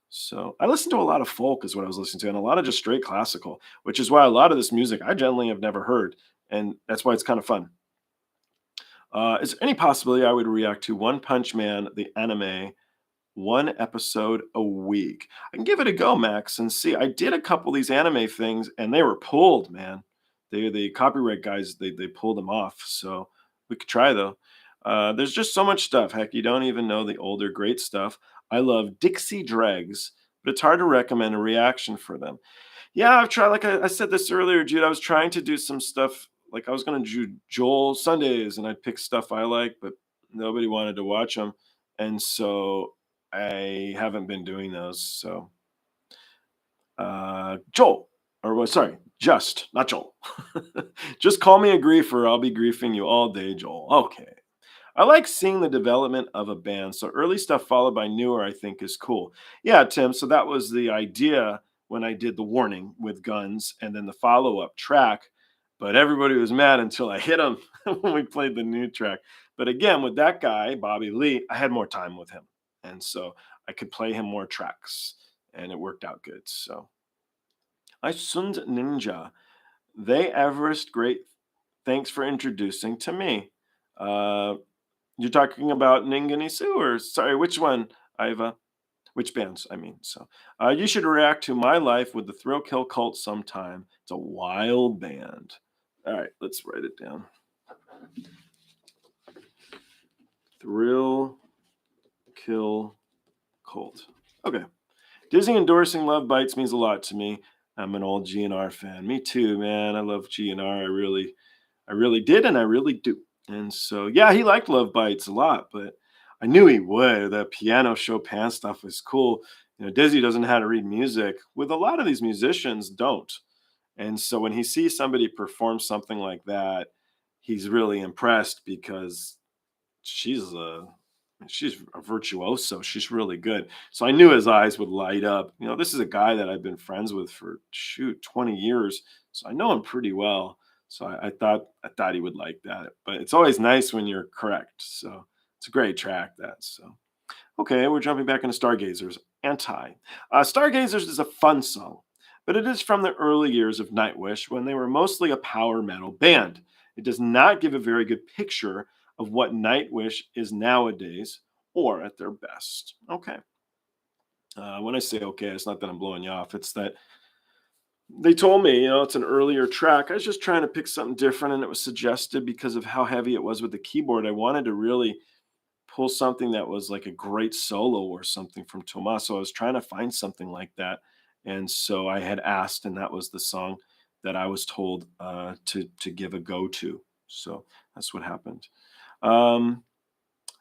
So I listened to a lot of folk, is what I was listening to, and a lot of just straight classical, which is why a lot of this music I generally have never heard, and that's why it's kind of fun. Is there any possibility I would react to One Punch Man, the anime, one episode a week? I can give it a go, Max, and see. I did a couple of these anime things, and they were pulled, man. The copyright guys they pulled them off. So we could try though. There's just so much stuff. Heck, you don't even know the older great stuff. I love Dixie Dregs, but it's hard to recommend a reaction for them. Yeah, I've tried. Like I said this earlier, Jude. I was trying to do some stuff. Like I was going to do Joel Sundays, and I'd pick stuff I like, but nobody wanted to watch them, and so I haven't been doing those. So Joel, or what? Sorry, just not Joel. Just call me a griefer. I'll be griefing you all day, Joel. Okay. I like seeing the development of a band. So early stuff followed by newer, I think, is cool. Yeah, Tim. So that was the idea when I did the warning with Guns and then the follow up track. But everybody was mad until I hit them when we played the new track. But again, with that guy, Bobby Lee, I had more time with him. And so I could play him more tracks and it worked out good. So I Sund Ninja. They Everest, great. Thanks for introducing to me. Uh, you're talking about Ninganisu, or sorry, which one, Iva? Which bands? I mean, so you should react to My Life with the Thrill Kill Cult sometime. It's a wild band. All right, let's write it down. Thrill Kill Cult. Okay. Dizzy endorsing Love Bites means a lot to me. I'm an old GNR fan. Me too, man. I love GNR. I really did, and I really do. And so, yeah, he liked Love Bites a lot, but I knew he would. The piano Chopin stuff was cool. Dizzy doesn't know how to read music. With a lot of these musicians, don't. And so when he sees somebody perform something like that, he's really impressed because she's a she's a virtuoso. She's really good. So I knew his eyes would light up. This is a guy that I've been friends with for 20 years. So I know him pretty well. So I thought he would like that. But it's always nice when you're correct. So it's a great track that. So okay, we're jumping back into Stargazers. Anti. Stargazers is a fun song, but it is from the early years of Nightwish when they were mostly a power metal band. It does not give a very good picture of what Nightwish is nowadays or at their best. Okay. When I say okay, it's not that I'm blowing you off. It's that they told me, it's an earlier track. I was just trying to pick something different, and it was suggested because of how heavy it was with the keyboard. I wanted to really pull something that was like a great solo or something from Tommaso. I was trying to find something like that. And so I had asked, and that was the song that I was told to give a go to. So that's what happened. Um,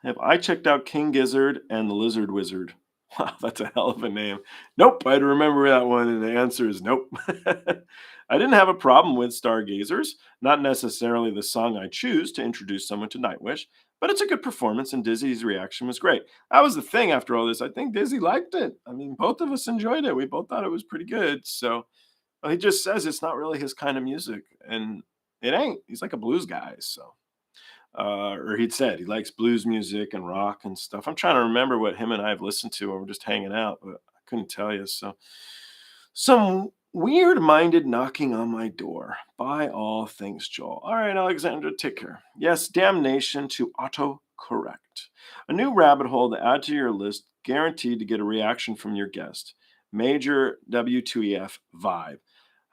have I checked out King Gizzard and the Lizard Wizard? Wow, that's a hell of a name. Nope, I'd remember that one, and the answer is nope. I didn't have a problem with Stargazers, not necessarily the song I choose to introduce someone to Nightwish, but it's a good performance, and Dizzy's reaction was great. That was the thing after all this. I think Dizzy liked it. I mean, both of us enjoyed it. We both thought it was pretty good. So he just says it's not really his kind of music, and it ain't. He's like a blues guy. So or he'd said he likes blues music and rock and stuff. I'm trying to remember what him and I have listened to when we're just hanging out, but I couldn't tell you. So, some weird minded knocking on my door. By all things, Joel. All right, Alexandra, take care. Yes, damnation to autocorrect. A new rabbit hole to add to your list, guaranteed to get a reaction from your guest. Major W2EF vibe.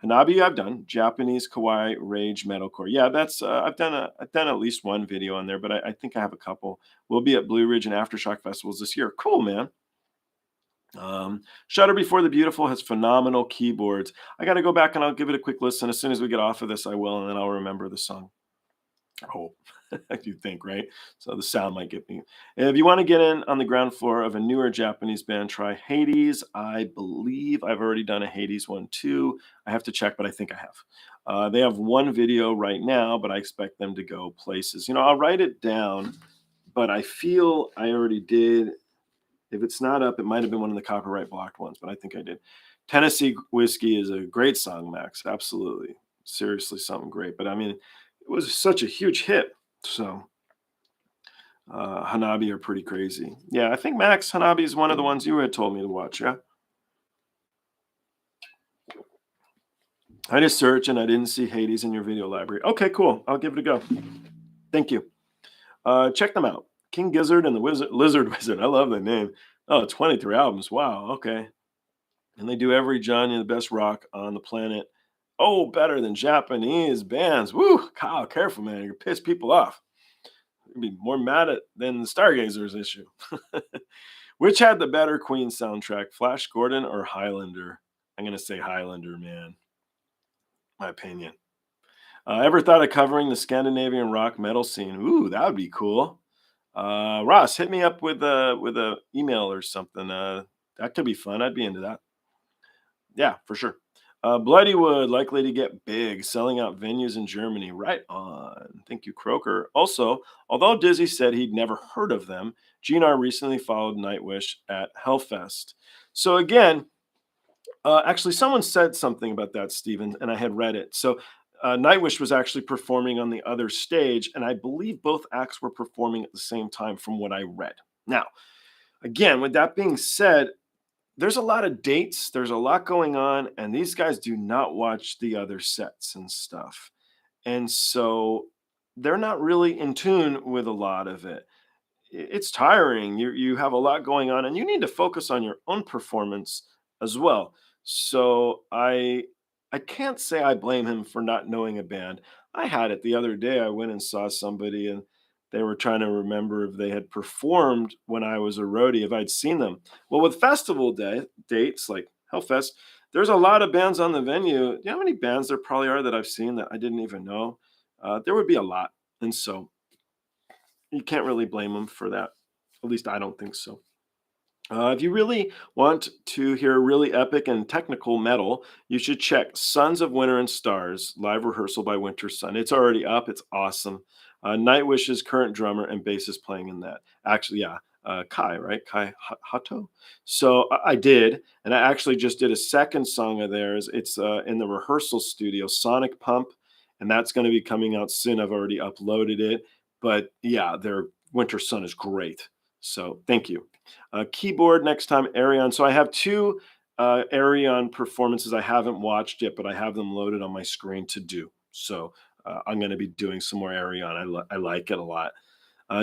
Hanabi, I've done Japanese kawaii rage metalcore. Yeah, that's I've done at least one video on there, but I think I have a couple. We'll be at Blue Ridge and Aftershock festivals this year. Cool, man. Shutter Before the Beautiful has phenomenal keyboards. I got to go back and I'll give it a quick listen as soon as we get off of this. I will, and then I'll remember the song. I hope. You think, right? So the sound might get me. If you want to get in on the ground floor of a newer Japanese band, try Hades. I believe I've already done a Hades one too. I have to check, but I think I have. They have one video right now, but I expect them to go places. I'll write it down, but I feel I already did. If it's not up, it might have been one of the copyright blocked ones, but I think I did. Tennessee Whiskey is a great song, Max. Absolutely. Seriously, something great. But I mean, it was such a huge hit. So Hanabi are pretty crazy. Yeah, I think Max Hanabi is one of the ones you had told me to watch. Yeah. I just searched and I didn't see Hades in your video library. Okay, cool. I'll give it a go. Thank you. Check them out. King Gizzard and the Lizard Wizard. I love that name. Oh, 23 albums. Wow. Okay. And they do every genre, the best rock on the planet. Oh, better than Japanese bands. Woo! Kyle, careful, man. You're piss people off. You'd be more mad at than the Stargazers issue. Which had the better Queen soundtrack, Flash Gordon or Highlander? I'm gonna say Highlander, man. My opinion. Ever thought of covering the Scandinavian rock metal scene? Ooh, that would be cool. Ross, hit me up with a email or something. That could be fun. I'd be into that. Yeah, for sure. Bloodywood likely to get big, selling out venues in Germany. Right on. Thank you, Croker. Also, although Dizzy said he'd never heard of them, GNR recently followed Nightwish at Hellfest. So again, actually, someone said something about that, Steven, and I had read it. So Nightwish was actually performing on the other stage, and I believe both acts were performing at the same time from what I read. Now, again, with that being said, there's a lot of dates, there's a lot going on, and these guys do not watch the other sets and stuff. And so they're not really in tune with a lot of it. It's tiring. You have a lot going on and you need to focus on your own performance as well. So I can't say I blame him for not knowing a band. I had it the other day. I went and saw somebody and they were trying to remember if they had performed when I was a roadie, if I'd seen them. Well, with festival dates like Hellfest, there's a lot of bands on the venue. You know how many bands there probably are that I've seen that I didn't even know? There would be a lot. And so you can't really blame them for that. At least I don't think so. If you really want to hear really epic and technical metal, you should check Sons of Winter and Stars live rehearsal by Winter Sun. It's already up. It's awesome. Nightwish's current drummer and bassist playing in that. Actually, yeah, Kai, right? Kai Hato. So I did, and I actually just did a second song of theirs. It's in the rehearsal studio, Sonic Pump, and that's going to be coming out soon. I've already uploaded it, but yeah, their Winter Sun is great. So thank you. Keyboard next time, Arion. So I have two Arion performances I haven't watched yet, but I have them loaded on my screen to do. So I'm going to be doing some more Arion. I like it a lot.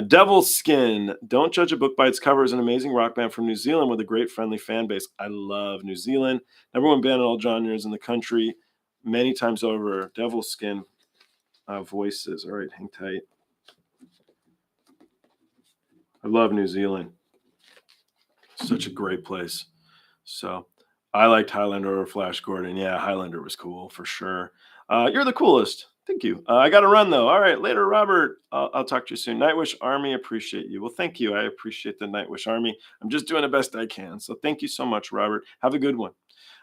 Devil's Skin. Don't judge a book by its cover is an amazing rock band from New Zealand with a great friendly fan base. I love New Zealand. Number one band in all genres in the country. Many times over. Devil's Skin voices. All right, hang tight. I love New Zealand. Such a great place. So I liked Highlander over Flash Gordon. Yeah, Highlander was cool for sure. You're the coolest. Thank you. I got to run though. All right, later, Robert. I'll talk to you soon. Nightwish Army, appreciate you. Well, thank you. I appreciate the Nightwish Army. I'm just doing the best I can. So thank you so much, Robert. Have a good one.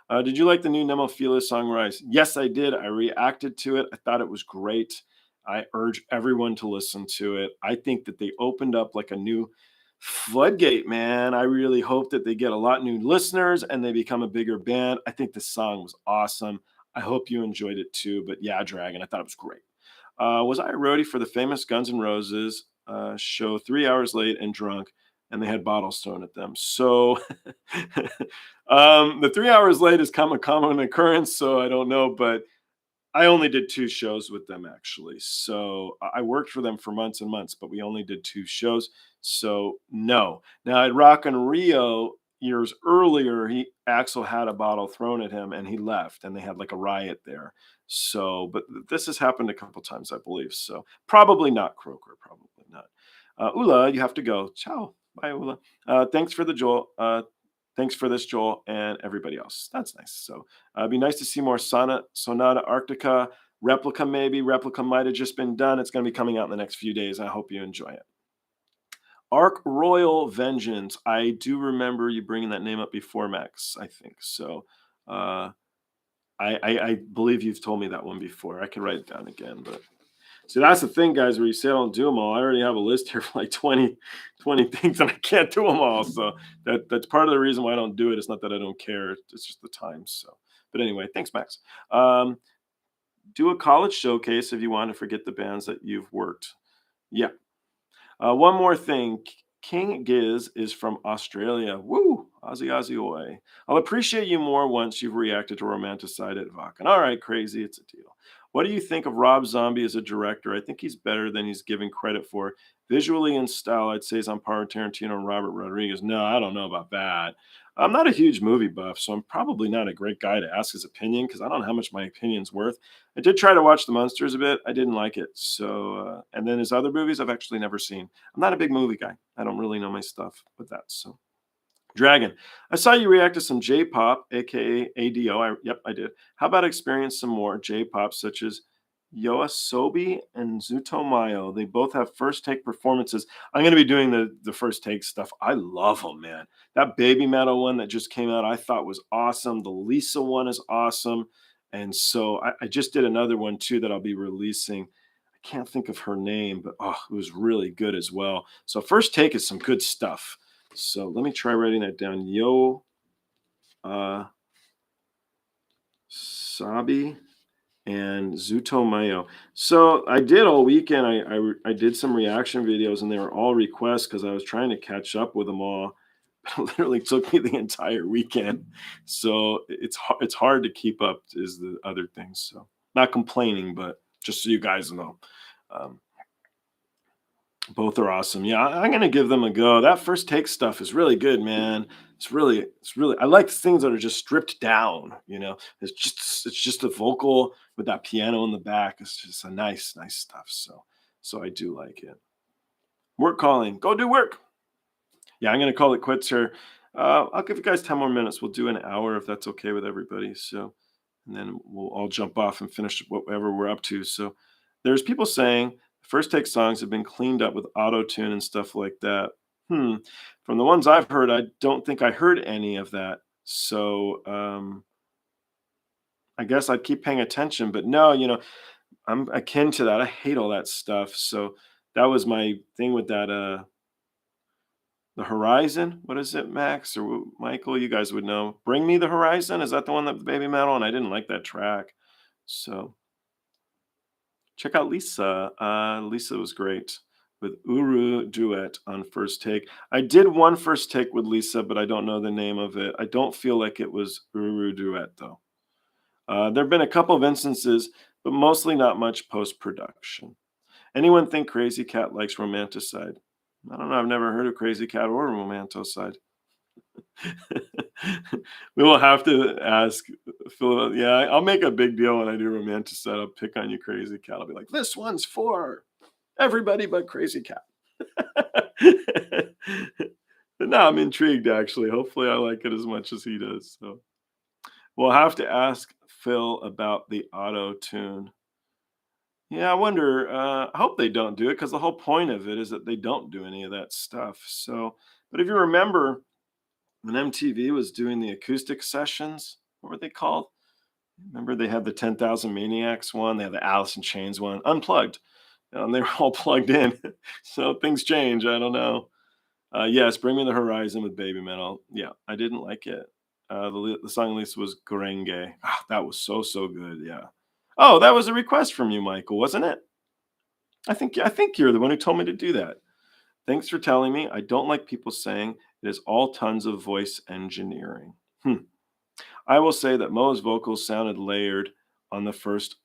Did you like the new Nemophila song Rise? Yes, I did. I reacted to it. I thought it was great. I urge everyone to listen to it. I think that they opened up like a new floodgate, man. I really hope that they get a lot new listeners and they become a bigger band. I think the song was awesome. I hope you enjoyed it too. But yeah, Dragon, I thought it was great. Was I a roadie for the famous Guns N' Roses show 3 hours late and drunk, and they had bottles thrown at them? So the 3 hours late is kind of a common occurrence, so I don't know, but I only did two shows with them actually. So I worked for them for months and months, but we only did two shows. So no. Now at Rock in Rio years earlier, Axel had a bottle thrown at him and he left, and they had like a riot there. So, but this has happened a couple times, I believe. So probably not Croker, probably not. Ula, you have to go. Ciao. Bye, Ula. Thanks for the Joel. Thanks for this, Joel, and everybody else. That's nice. So it'd be nice to see more Sonata Arctica. Replica, maybe. Replica might have just been done. It's going to be coming out in the next few days. I hope you enjoy it. Arc Royal Vengeance. I do remember you bringing that name up before, Max, I think. So I believe you've told me that one before. I can write it down again, but see, that's the thing, guys, where you say I don't do them all. I already have a list here for like 20 things, and I can't do them all. So that's part of the reason why I don't do it. It's not that I don't care. It's just the time. So, but anyway, thanks, Max. Do a college showcase if you want to forget the bands that you've worked. Yeah. One more thing. King Giz is from Australia. Woo! Aussie, Aussie, oi. I'll appreciate you more once you've reacted to Romanticide at Vakken. All right, crazy. It's a deal. What do you think of Rob Zombie as a director? I think he's better than he's given credit for. Visually and style, I'd say he's on par with Tarantino and Robert Rodriguez. No, I don't know about that. I'm not a huge movie buff, so I'm probably not a great guy to ask his opinion because I don't know how much my opinion's worth. I did try to watch The Munsters a bit. I didn't like it. So, and then his other movies I've actually never seen. I'm not a big movie guy. I don't really know my stuff with that. So, Dragon, I saw you react to some J-pop, aka ADO. Yep, I did. How about experience some more J-pop such as Yoasobi and Zutomayo? They both have first take performances. I'm going to be doing the first take stuff. I love them, man. That Baby Metal one that just came out, I thought was awesome. The Lisa one is awesome. And so I just did another one too that I'll be releasing. I can't think of her name, but oh, it was really good as well. So first take is some good stuff. So let me try writing that down. Sabi and Zutomayo. So I did all weekend. I did some reaction videos, and they were all requests because I was trying to catch up with them all. But it literally took me the entire weekend. So it's hard to keep up is the other thing. So not complaining, but just so you guys know. Both are awesome. Yeah, I'm gonna give them a go. That first take stuff is really good, man. It's really. I like things that are just stripped down. You know, it's just a vocal with that piano in the back. It's just a nice stuff. So I do like it. Work calling. Go do work. Yeah, I'm going to call it quits here. I'll give you guys 10 more minutes. We'll do an hour if that's okay with everybody. So, and then we'll all jump off and finish whatever we're up to. So, there's people saying first take songs have been cleaned up with auto tune and stuff like that. From the ones I've heard, I don't think I heard any of that. So, I guess I'd keep paying attention. But no, I'm akin to that. I hate all that stuff. So, that was my thing with that. The Horizon? What is it, Max or Michael? You guys would know. Bring Me the Horizon? Is that the one that Baby Metal? And I didn't like that track. So check out Lisa. Lisa was great with Uru Duet on First Take. I did one First Take with Lisa, but I don't know the name of it. I don't feel like it was Uru Duet, though. There have been a couple of instances, but mostly not much post-production. Anyone think Crazy Cat likes Romanticide? I don't know. I've never heard of Crazy Cat or Romanticide. We will have to ask Phil. Yeah, I'll make a big deal when I do Romanticide. I'll pick on you, Crazy Cat. I'll be like, this one's for everybody but Crazy Cat. But no, I'm intrigued actually. Hopefully, I like it as much as he does. So we'll have to ask Phil about the auto tune. Yeah, I wonder. I hope they don't do it because the whole point of it is that they don't do any of that stuff. So, but if you remember, when MTV was doing the acoustic sessions, what were they called? Remember they had the 10,000 Maniacs one, they had the Alice in Chains one, unplugged, and they were all plugged in. So things change. I don't know. Yes, Bring Me the Horizon with Baby Metal. Yeah, I didn't like it. The song list was Gorenge. That was so good. Yeah. Oh, that was a request from you, Michael, wasn't it? I think you're the one who told me to do that. Thanks for telling me. I don't like people saying it is all tons of voice engineering. I will say that Mo's vocals sounded layered on the first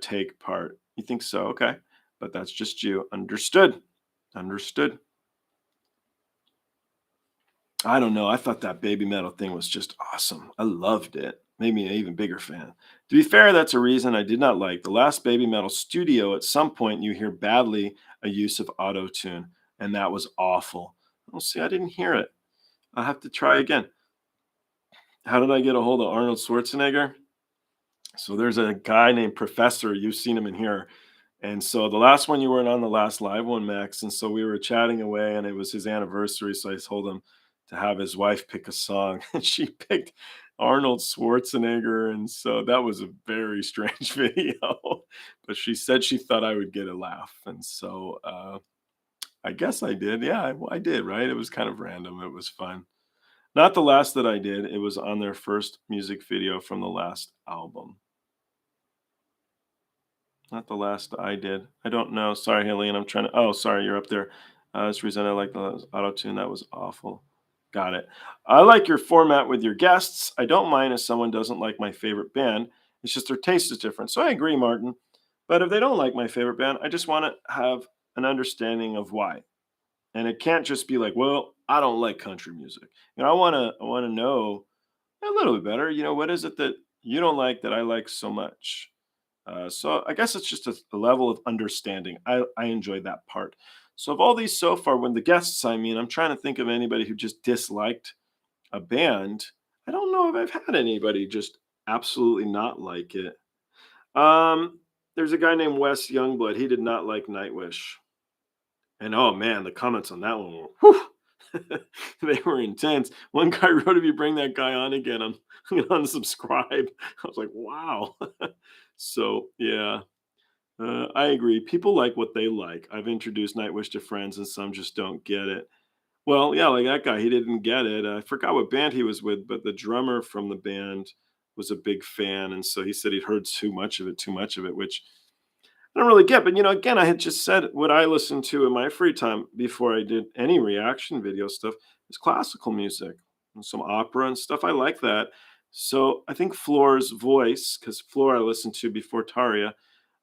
take part. You think so? Okay. But that's just you. Understood. Understood. I don't know. I thought that Baby Metal thing was just awesome. I loved it. Made me an even bigger fan. To be fair, that's a reason I did not like the last Baby Metal studio. At some point, you hear badly a use of auto tune, and that was awful. Oh, see, I didn't hear it. I'll have to try again. How did I get a hold of Arnold Schwarzenegger? So there's a guy named Professor. You've seen him in here. And so the last one you weren't on the last live one, Max. And so we were chatting away, and it was his anniversary. So I told him to have his wife pick a song, and she picked Arnold Schwarzenegger. And so that was a very strange video. But she said she thought I would get a laugh. And so I guess I did. Yeah, I did, right? It was kind of random. It was fun. Not the last that I did. It was on their first music video from the last album. Not the last I did. I don't know. Sorry, Helene. I'm trying to. Oh, sorry, you're up there. That's the reason I like the auto tune. That was awful. Got it. I like your format with your guests. I don't mind if someone doesn't like my favorite band. It's just their taste is different. So I agree, Martin. But if they don't like my favorite band, I just want to have an understanding of why. And it can't just be like, well, I don't like country music. I want to know a little bit better. What is it that you don't like that I like so much? So I guess it's just a level of understanding. I enjoyed that part. So of all these so far, when the guests, I'm trying to think of anybody who just disliked a band. I don't know if I've had anybody just absolutely not like it. There's a guy named Wes Youngblood. He did not like Nightwish. And oh man, the comments on that one were whew, they were intense. One guy wrote, "If you bring that guy on again, I'm gonna unsubscribe." I was like, "Wow." So yeah, I agree. People like what they like. I've introduced Nightwish to friends, and some just don't get it. Well, yeah, like that guy, he didn't get it. I forgot what band he was with, but the drummer from the band was a big fan, and so he said he'd heard too much of it, which I don't really get. But again, I had just said what I listened to in my free time before I did any reaction video stuff is classical music and some opera and stuff. I like that. So I think Floor's voice, because Floor I listened to before Taria,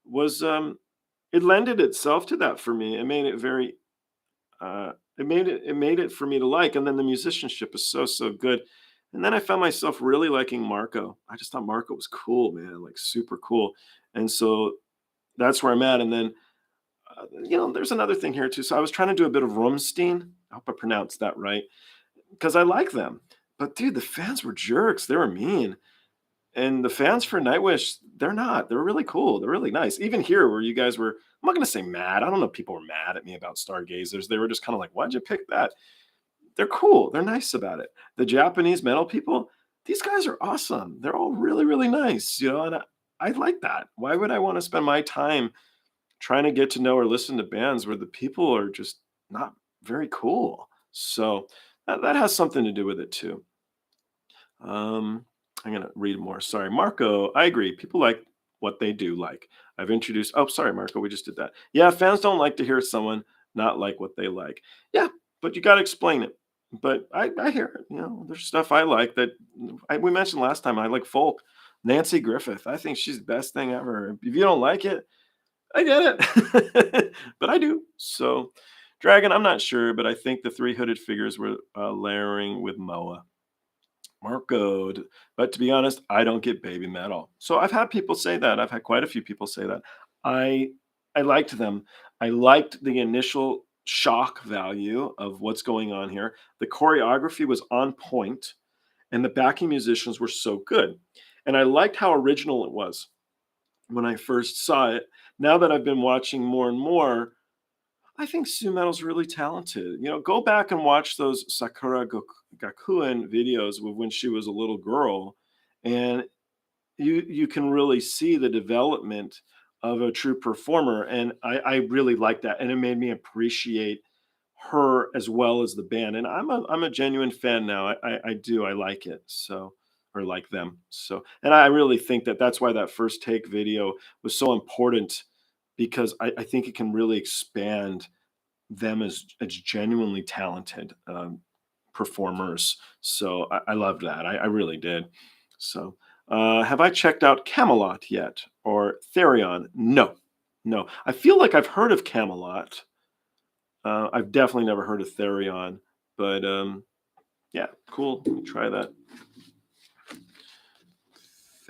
was it lended itself to that for me. It made it very it made it for me to like. And then the musicianship is so good. And then I found myself really liking Marco. I just thought Marco was cool, man, like super cool. And so that's where I'm at. And then there's another thing here too. So I was trying to do a bit of Rumstein. I hope I pronounced that right because I like them. But dude, the fans were jerks. They were mean. And the fans for Nightwish, they're not. They're really cool. They're really nice. Even here, where you guys were, I'm not going to say mad. I don't know if people were mad at me about Stargazers. They were just kind of like, why'd you pick that? They're cool. They're nice about it. The Japanese metal people, these guys are awesome. They're all really, really nice, and I like that. Why would I want to spend my time trying to get to know or listen to bands where the people are just not very cool? So that has something to do with it too. I'm gonna read more. Sorry, Marco. I agree. People like what they do like. I've introduced. Oh, sorry, Marco. We just did that. Yeah, fans don't like to hear someone not like what they like. Yeah, but you got to explain it. But I hear it. There's stuff I like that we mentioned last time. I like folk. Nancy Griffith. I think she's the best thing ever. If you don't like it, I get it, but I do. So, Dragon, I'm not sure, but I think the three hooded figures were layering with Moa. Marco, but to be honest, I don't get baby metal. So I've had people say that. I've had quite a few people say that. I I liked them. I liked the initial shock value of what's going on here. The choreography was on point, and the backing musicians were so good. And I liked how original it was when I first saw it. Now that I've been watching more and more, I think Sue Metal's really talented. Go back and watch those Gakuen videos of when she was a little girl, and you can really see the development of a true performer. And I really like that, and it made me appreciate her as well as the band. And I'm a genuine fan now. I do. I like it. So, or like them. So, and I really think that that's why that first take video was so important, because I think it can really expand them as genuinely talented performers. So I loved that. I really did. So have I checked out Camelot yet or Therion? No, no. I feel like I've heard of Camelot. I've definitely never heard of Therion, but yeah, cool. Let me try that.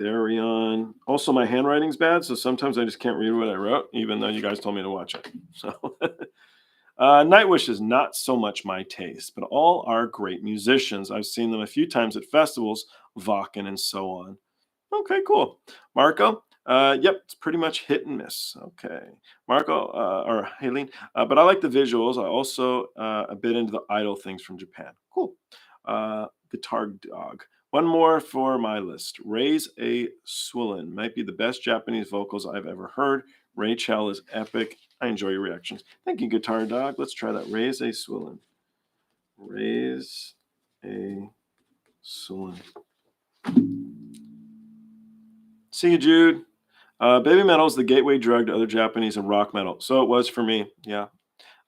Therion. Also, my handwriting's bad, so sometimes I just can't read what I wrote, even though you guys told me to watch it. So Nightwish is not so much my taste, but all are great musicians. I've seen them a few times at festivals, Wacken, and so on. Okay, cool. Marco, yep, it's pretty much hit and miss. Okay. Marco, or Haleen, but I like the visuals. I also a bit into the idol things from Japan. Cool. Guitar Dog. One more for my list. Raise a Swillen might be the best Japanese vocals I've ever heard. Rachel is epic. I enjoy your reactions. Thank you, Guitar Dog. Let's try that. Raise a Swillen. Raise a Swillen. See you, Jude. Baby metal is the gateway drug to other Japanese and rock metal. So it was for me. Yeah.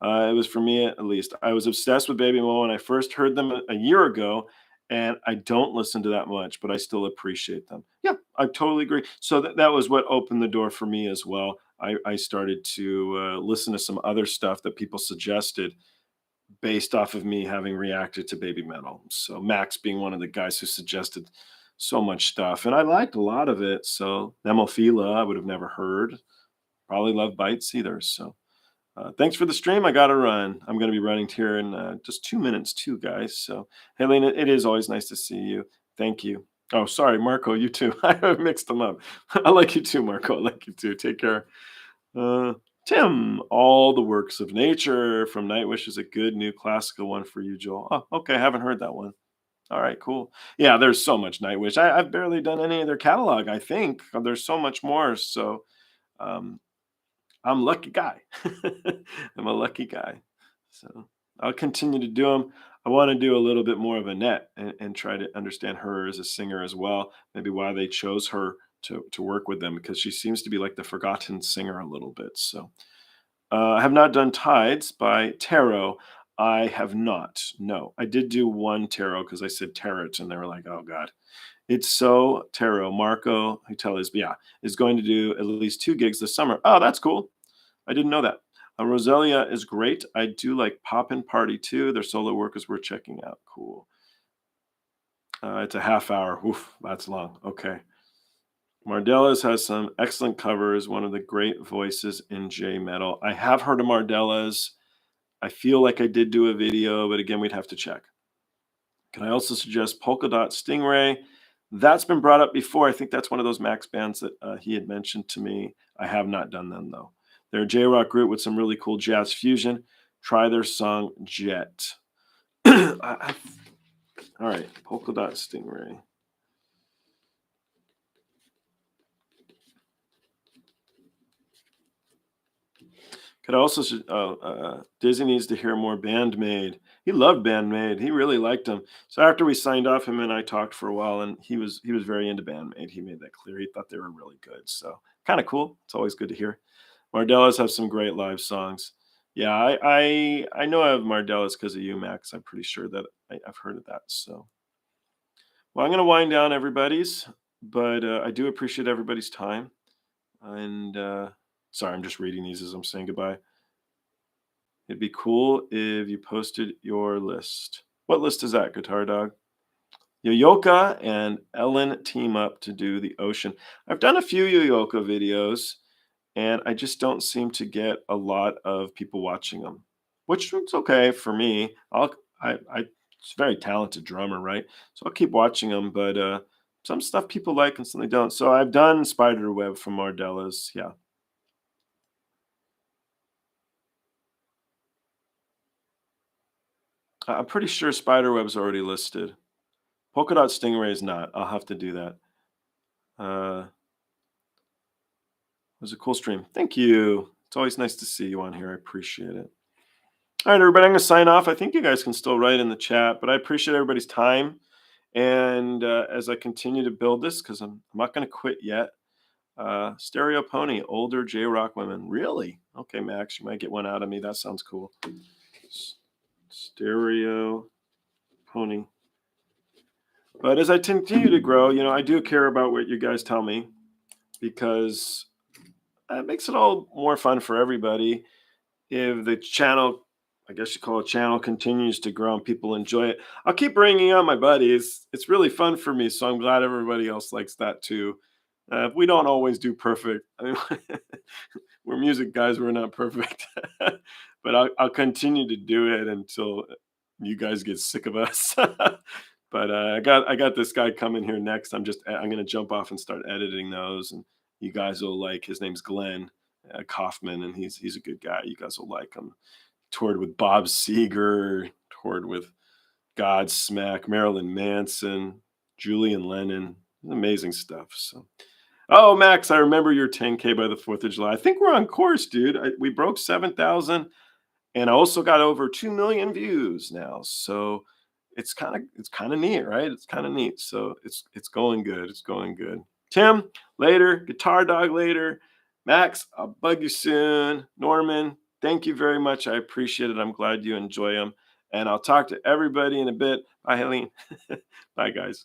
It was for me at least. I was obsessed with Baby Mo when I first heard them a year ago, and I don't listen to that much, but I still appreciate them. Yeah, I totally agree. So that was what opened the door for me as well. I started to listen to some other stuff that people suggested based off of me having reacted to Baby Metal. So Max being one of the guys who suggested so much stuff, and I liked a lot of it. So Nemophila, I would have never heard. Probably love Bites either. So thanks for the stream. I got to run. I'm going to be running here in just 2 minutes, too, guys. So, Helena, it is always nice to see you. Thank you. Oh, sorry, Marco, you too. I mixed them up. I like you too, Marco. I like you too. Take care. Uh, Tim, all the works of nature from Nightwish is a good new classical one for you, Joel. Oh, okay. I haven't heard that one. All right, cool. Yeah, there's so much Nightwish. I've barely done any of their catalog, I think. There's so much more. So, um, I'm a lucky guy. I'm a lucky guy. So I'll continue to do them. I want to do a little bit more of Annette and try to understand her as a singer as well. Maybe why they chose her to work with them, because she seems to be like the forgotten singer a little bit. So I have not done Tides by Tarot. I have not. No, I did do one tarot because I said tarot and they were like, oh God. It's so tarot. Marco, who tell is, yeah, is going to do at least 2 gigs this summer. Oh, that's cool. I didn't know that. Roselia is great. I do like Poppin' Party too. Their solo work is worth checking out. Cool. It's a half hour. Oof, that's long. Okay. Mardellas has some excellent covers, one of the great voices in J metal. I have heard of Mardellas. I feel like I did do a video, but again, we'd have to check. Can I also suggest Polka Dot Stingray? That's been brought up before. I think that's one of those Max bands that he had mentioned to me. I have not done them though. They're a J-rock group with some really cool jazz fusion. Try their song Jet. All right, Polka Dot Stingray. Could also Dizzy needs to hear more Bandmade. He loved Bandmade. He really liked them. So after we signed off, him and I talked for a while, and he was very into Bandmade. He made that clear. He thought they were really good. So kind of cool. It's always good to hear. Mardellas have some great live songs. Yeah, I know I have Mardellas because of you, Max. I'm pretty sure that I've heard of that. So well, I'm gonna wind down everybody's, but I do appreciate everybody's time. And sorry, I'm just reading these as I'm saying goodbye. It'd be cool if you posted your list. What list is that, Guitar Dog? Yoyoka and Ellen team up to do the ocean. I've done a few Yoyoka videos, and I just don't seem to get a lot of people watching them, which is okay for me. It's a very talented drummer, right? So I'll keep watching them, but some stuff people like and some they don't. So I've done Spiderweb from Mardellas. Yeah. I'm pretty sure Spiderweb's already listed. Polka Dot Stingray is not. I'll have to do that. It was a cool stream. Thank you. It's always nice to see you on here. I appreciate it. All right, everybody, I'm going to sign off. I think you guys can still write in the chat, but I appreciate everybody's time. And as I continue to build this, because I'm not going to quit yet, Stereo Pony, older J-Rock women. Really? Okay, Max, you might get one out of me. That sounds cool. Stereo Pony. But as I continue to grow, I do care about what you guys tell me, because it makes it all more fun for everybody. If the channel, I guess you call it channel, continues to grow and people enjoy it, I'll keep bringing on my buddies. It's really fun for me, so I'm glad everybody else likes that too. We don't always do perfect. I mean, we're music guys. We're not perfect, but I'll continue to do it until you guys get sick of us. But I got this guy coming here next. I'm gonna jump off and start editing those, and you guys will like. His name's Glenn Kaufman, and he's a good guy. You guys will like him. Toured with Bob Seger, toured with Godsmack, Marilyn Manson, Julian Lennon. Amazing stuff. So, oh, Max, I remember your 10K by the 4th of July. I think we're on course, dude. We broke 7,000, and I also got over 2 million views now. So it's kind of neat, right? It's kind of neat. So it's going good. It's going good. Tim, later. Guitar Dog, later. Max, I'll bug you soon. Norman, thank you very much. I appreciate it. I'm glad you enjoy them. And I'll talk to everybody in a bit. Bye, Helene. Bye, guys.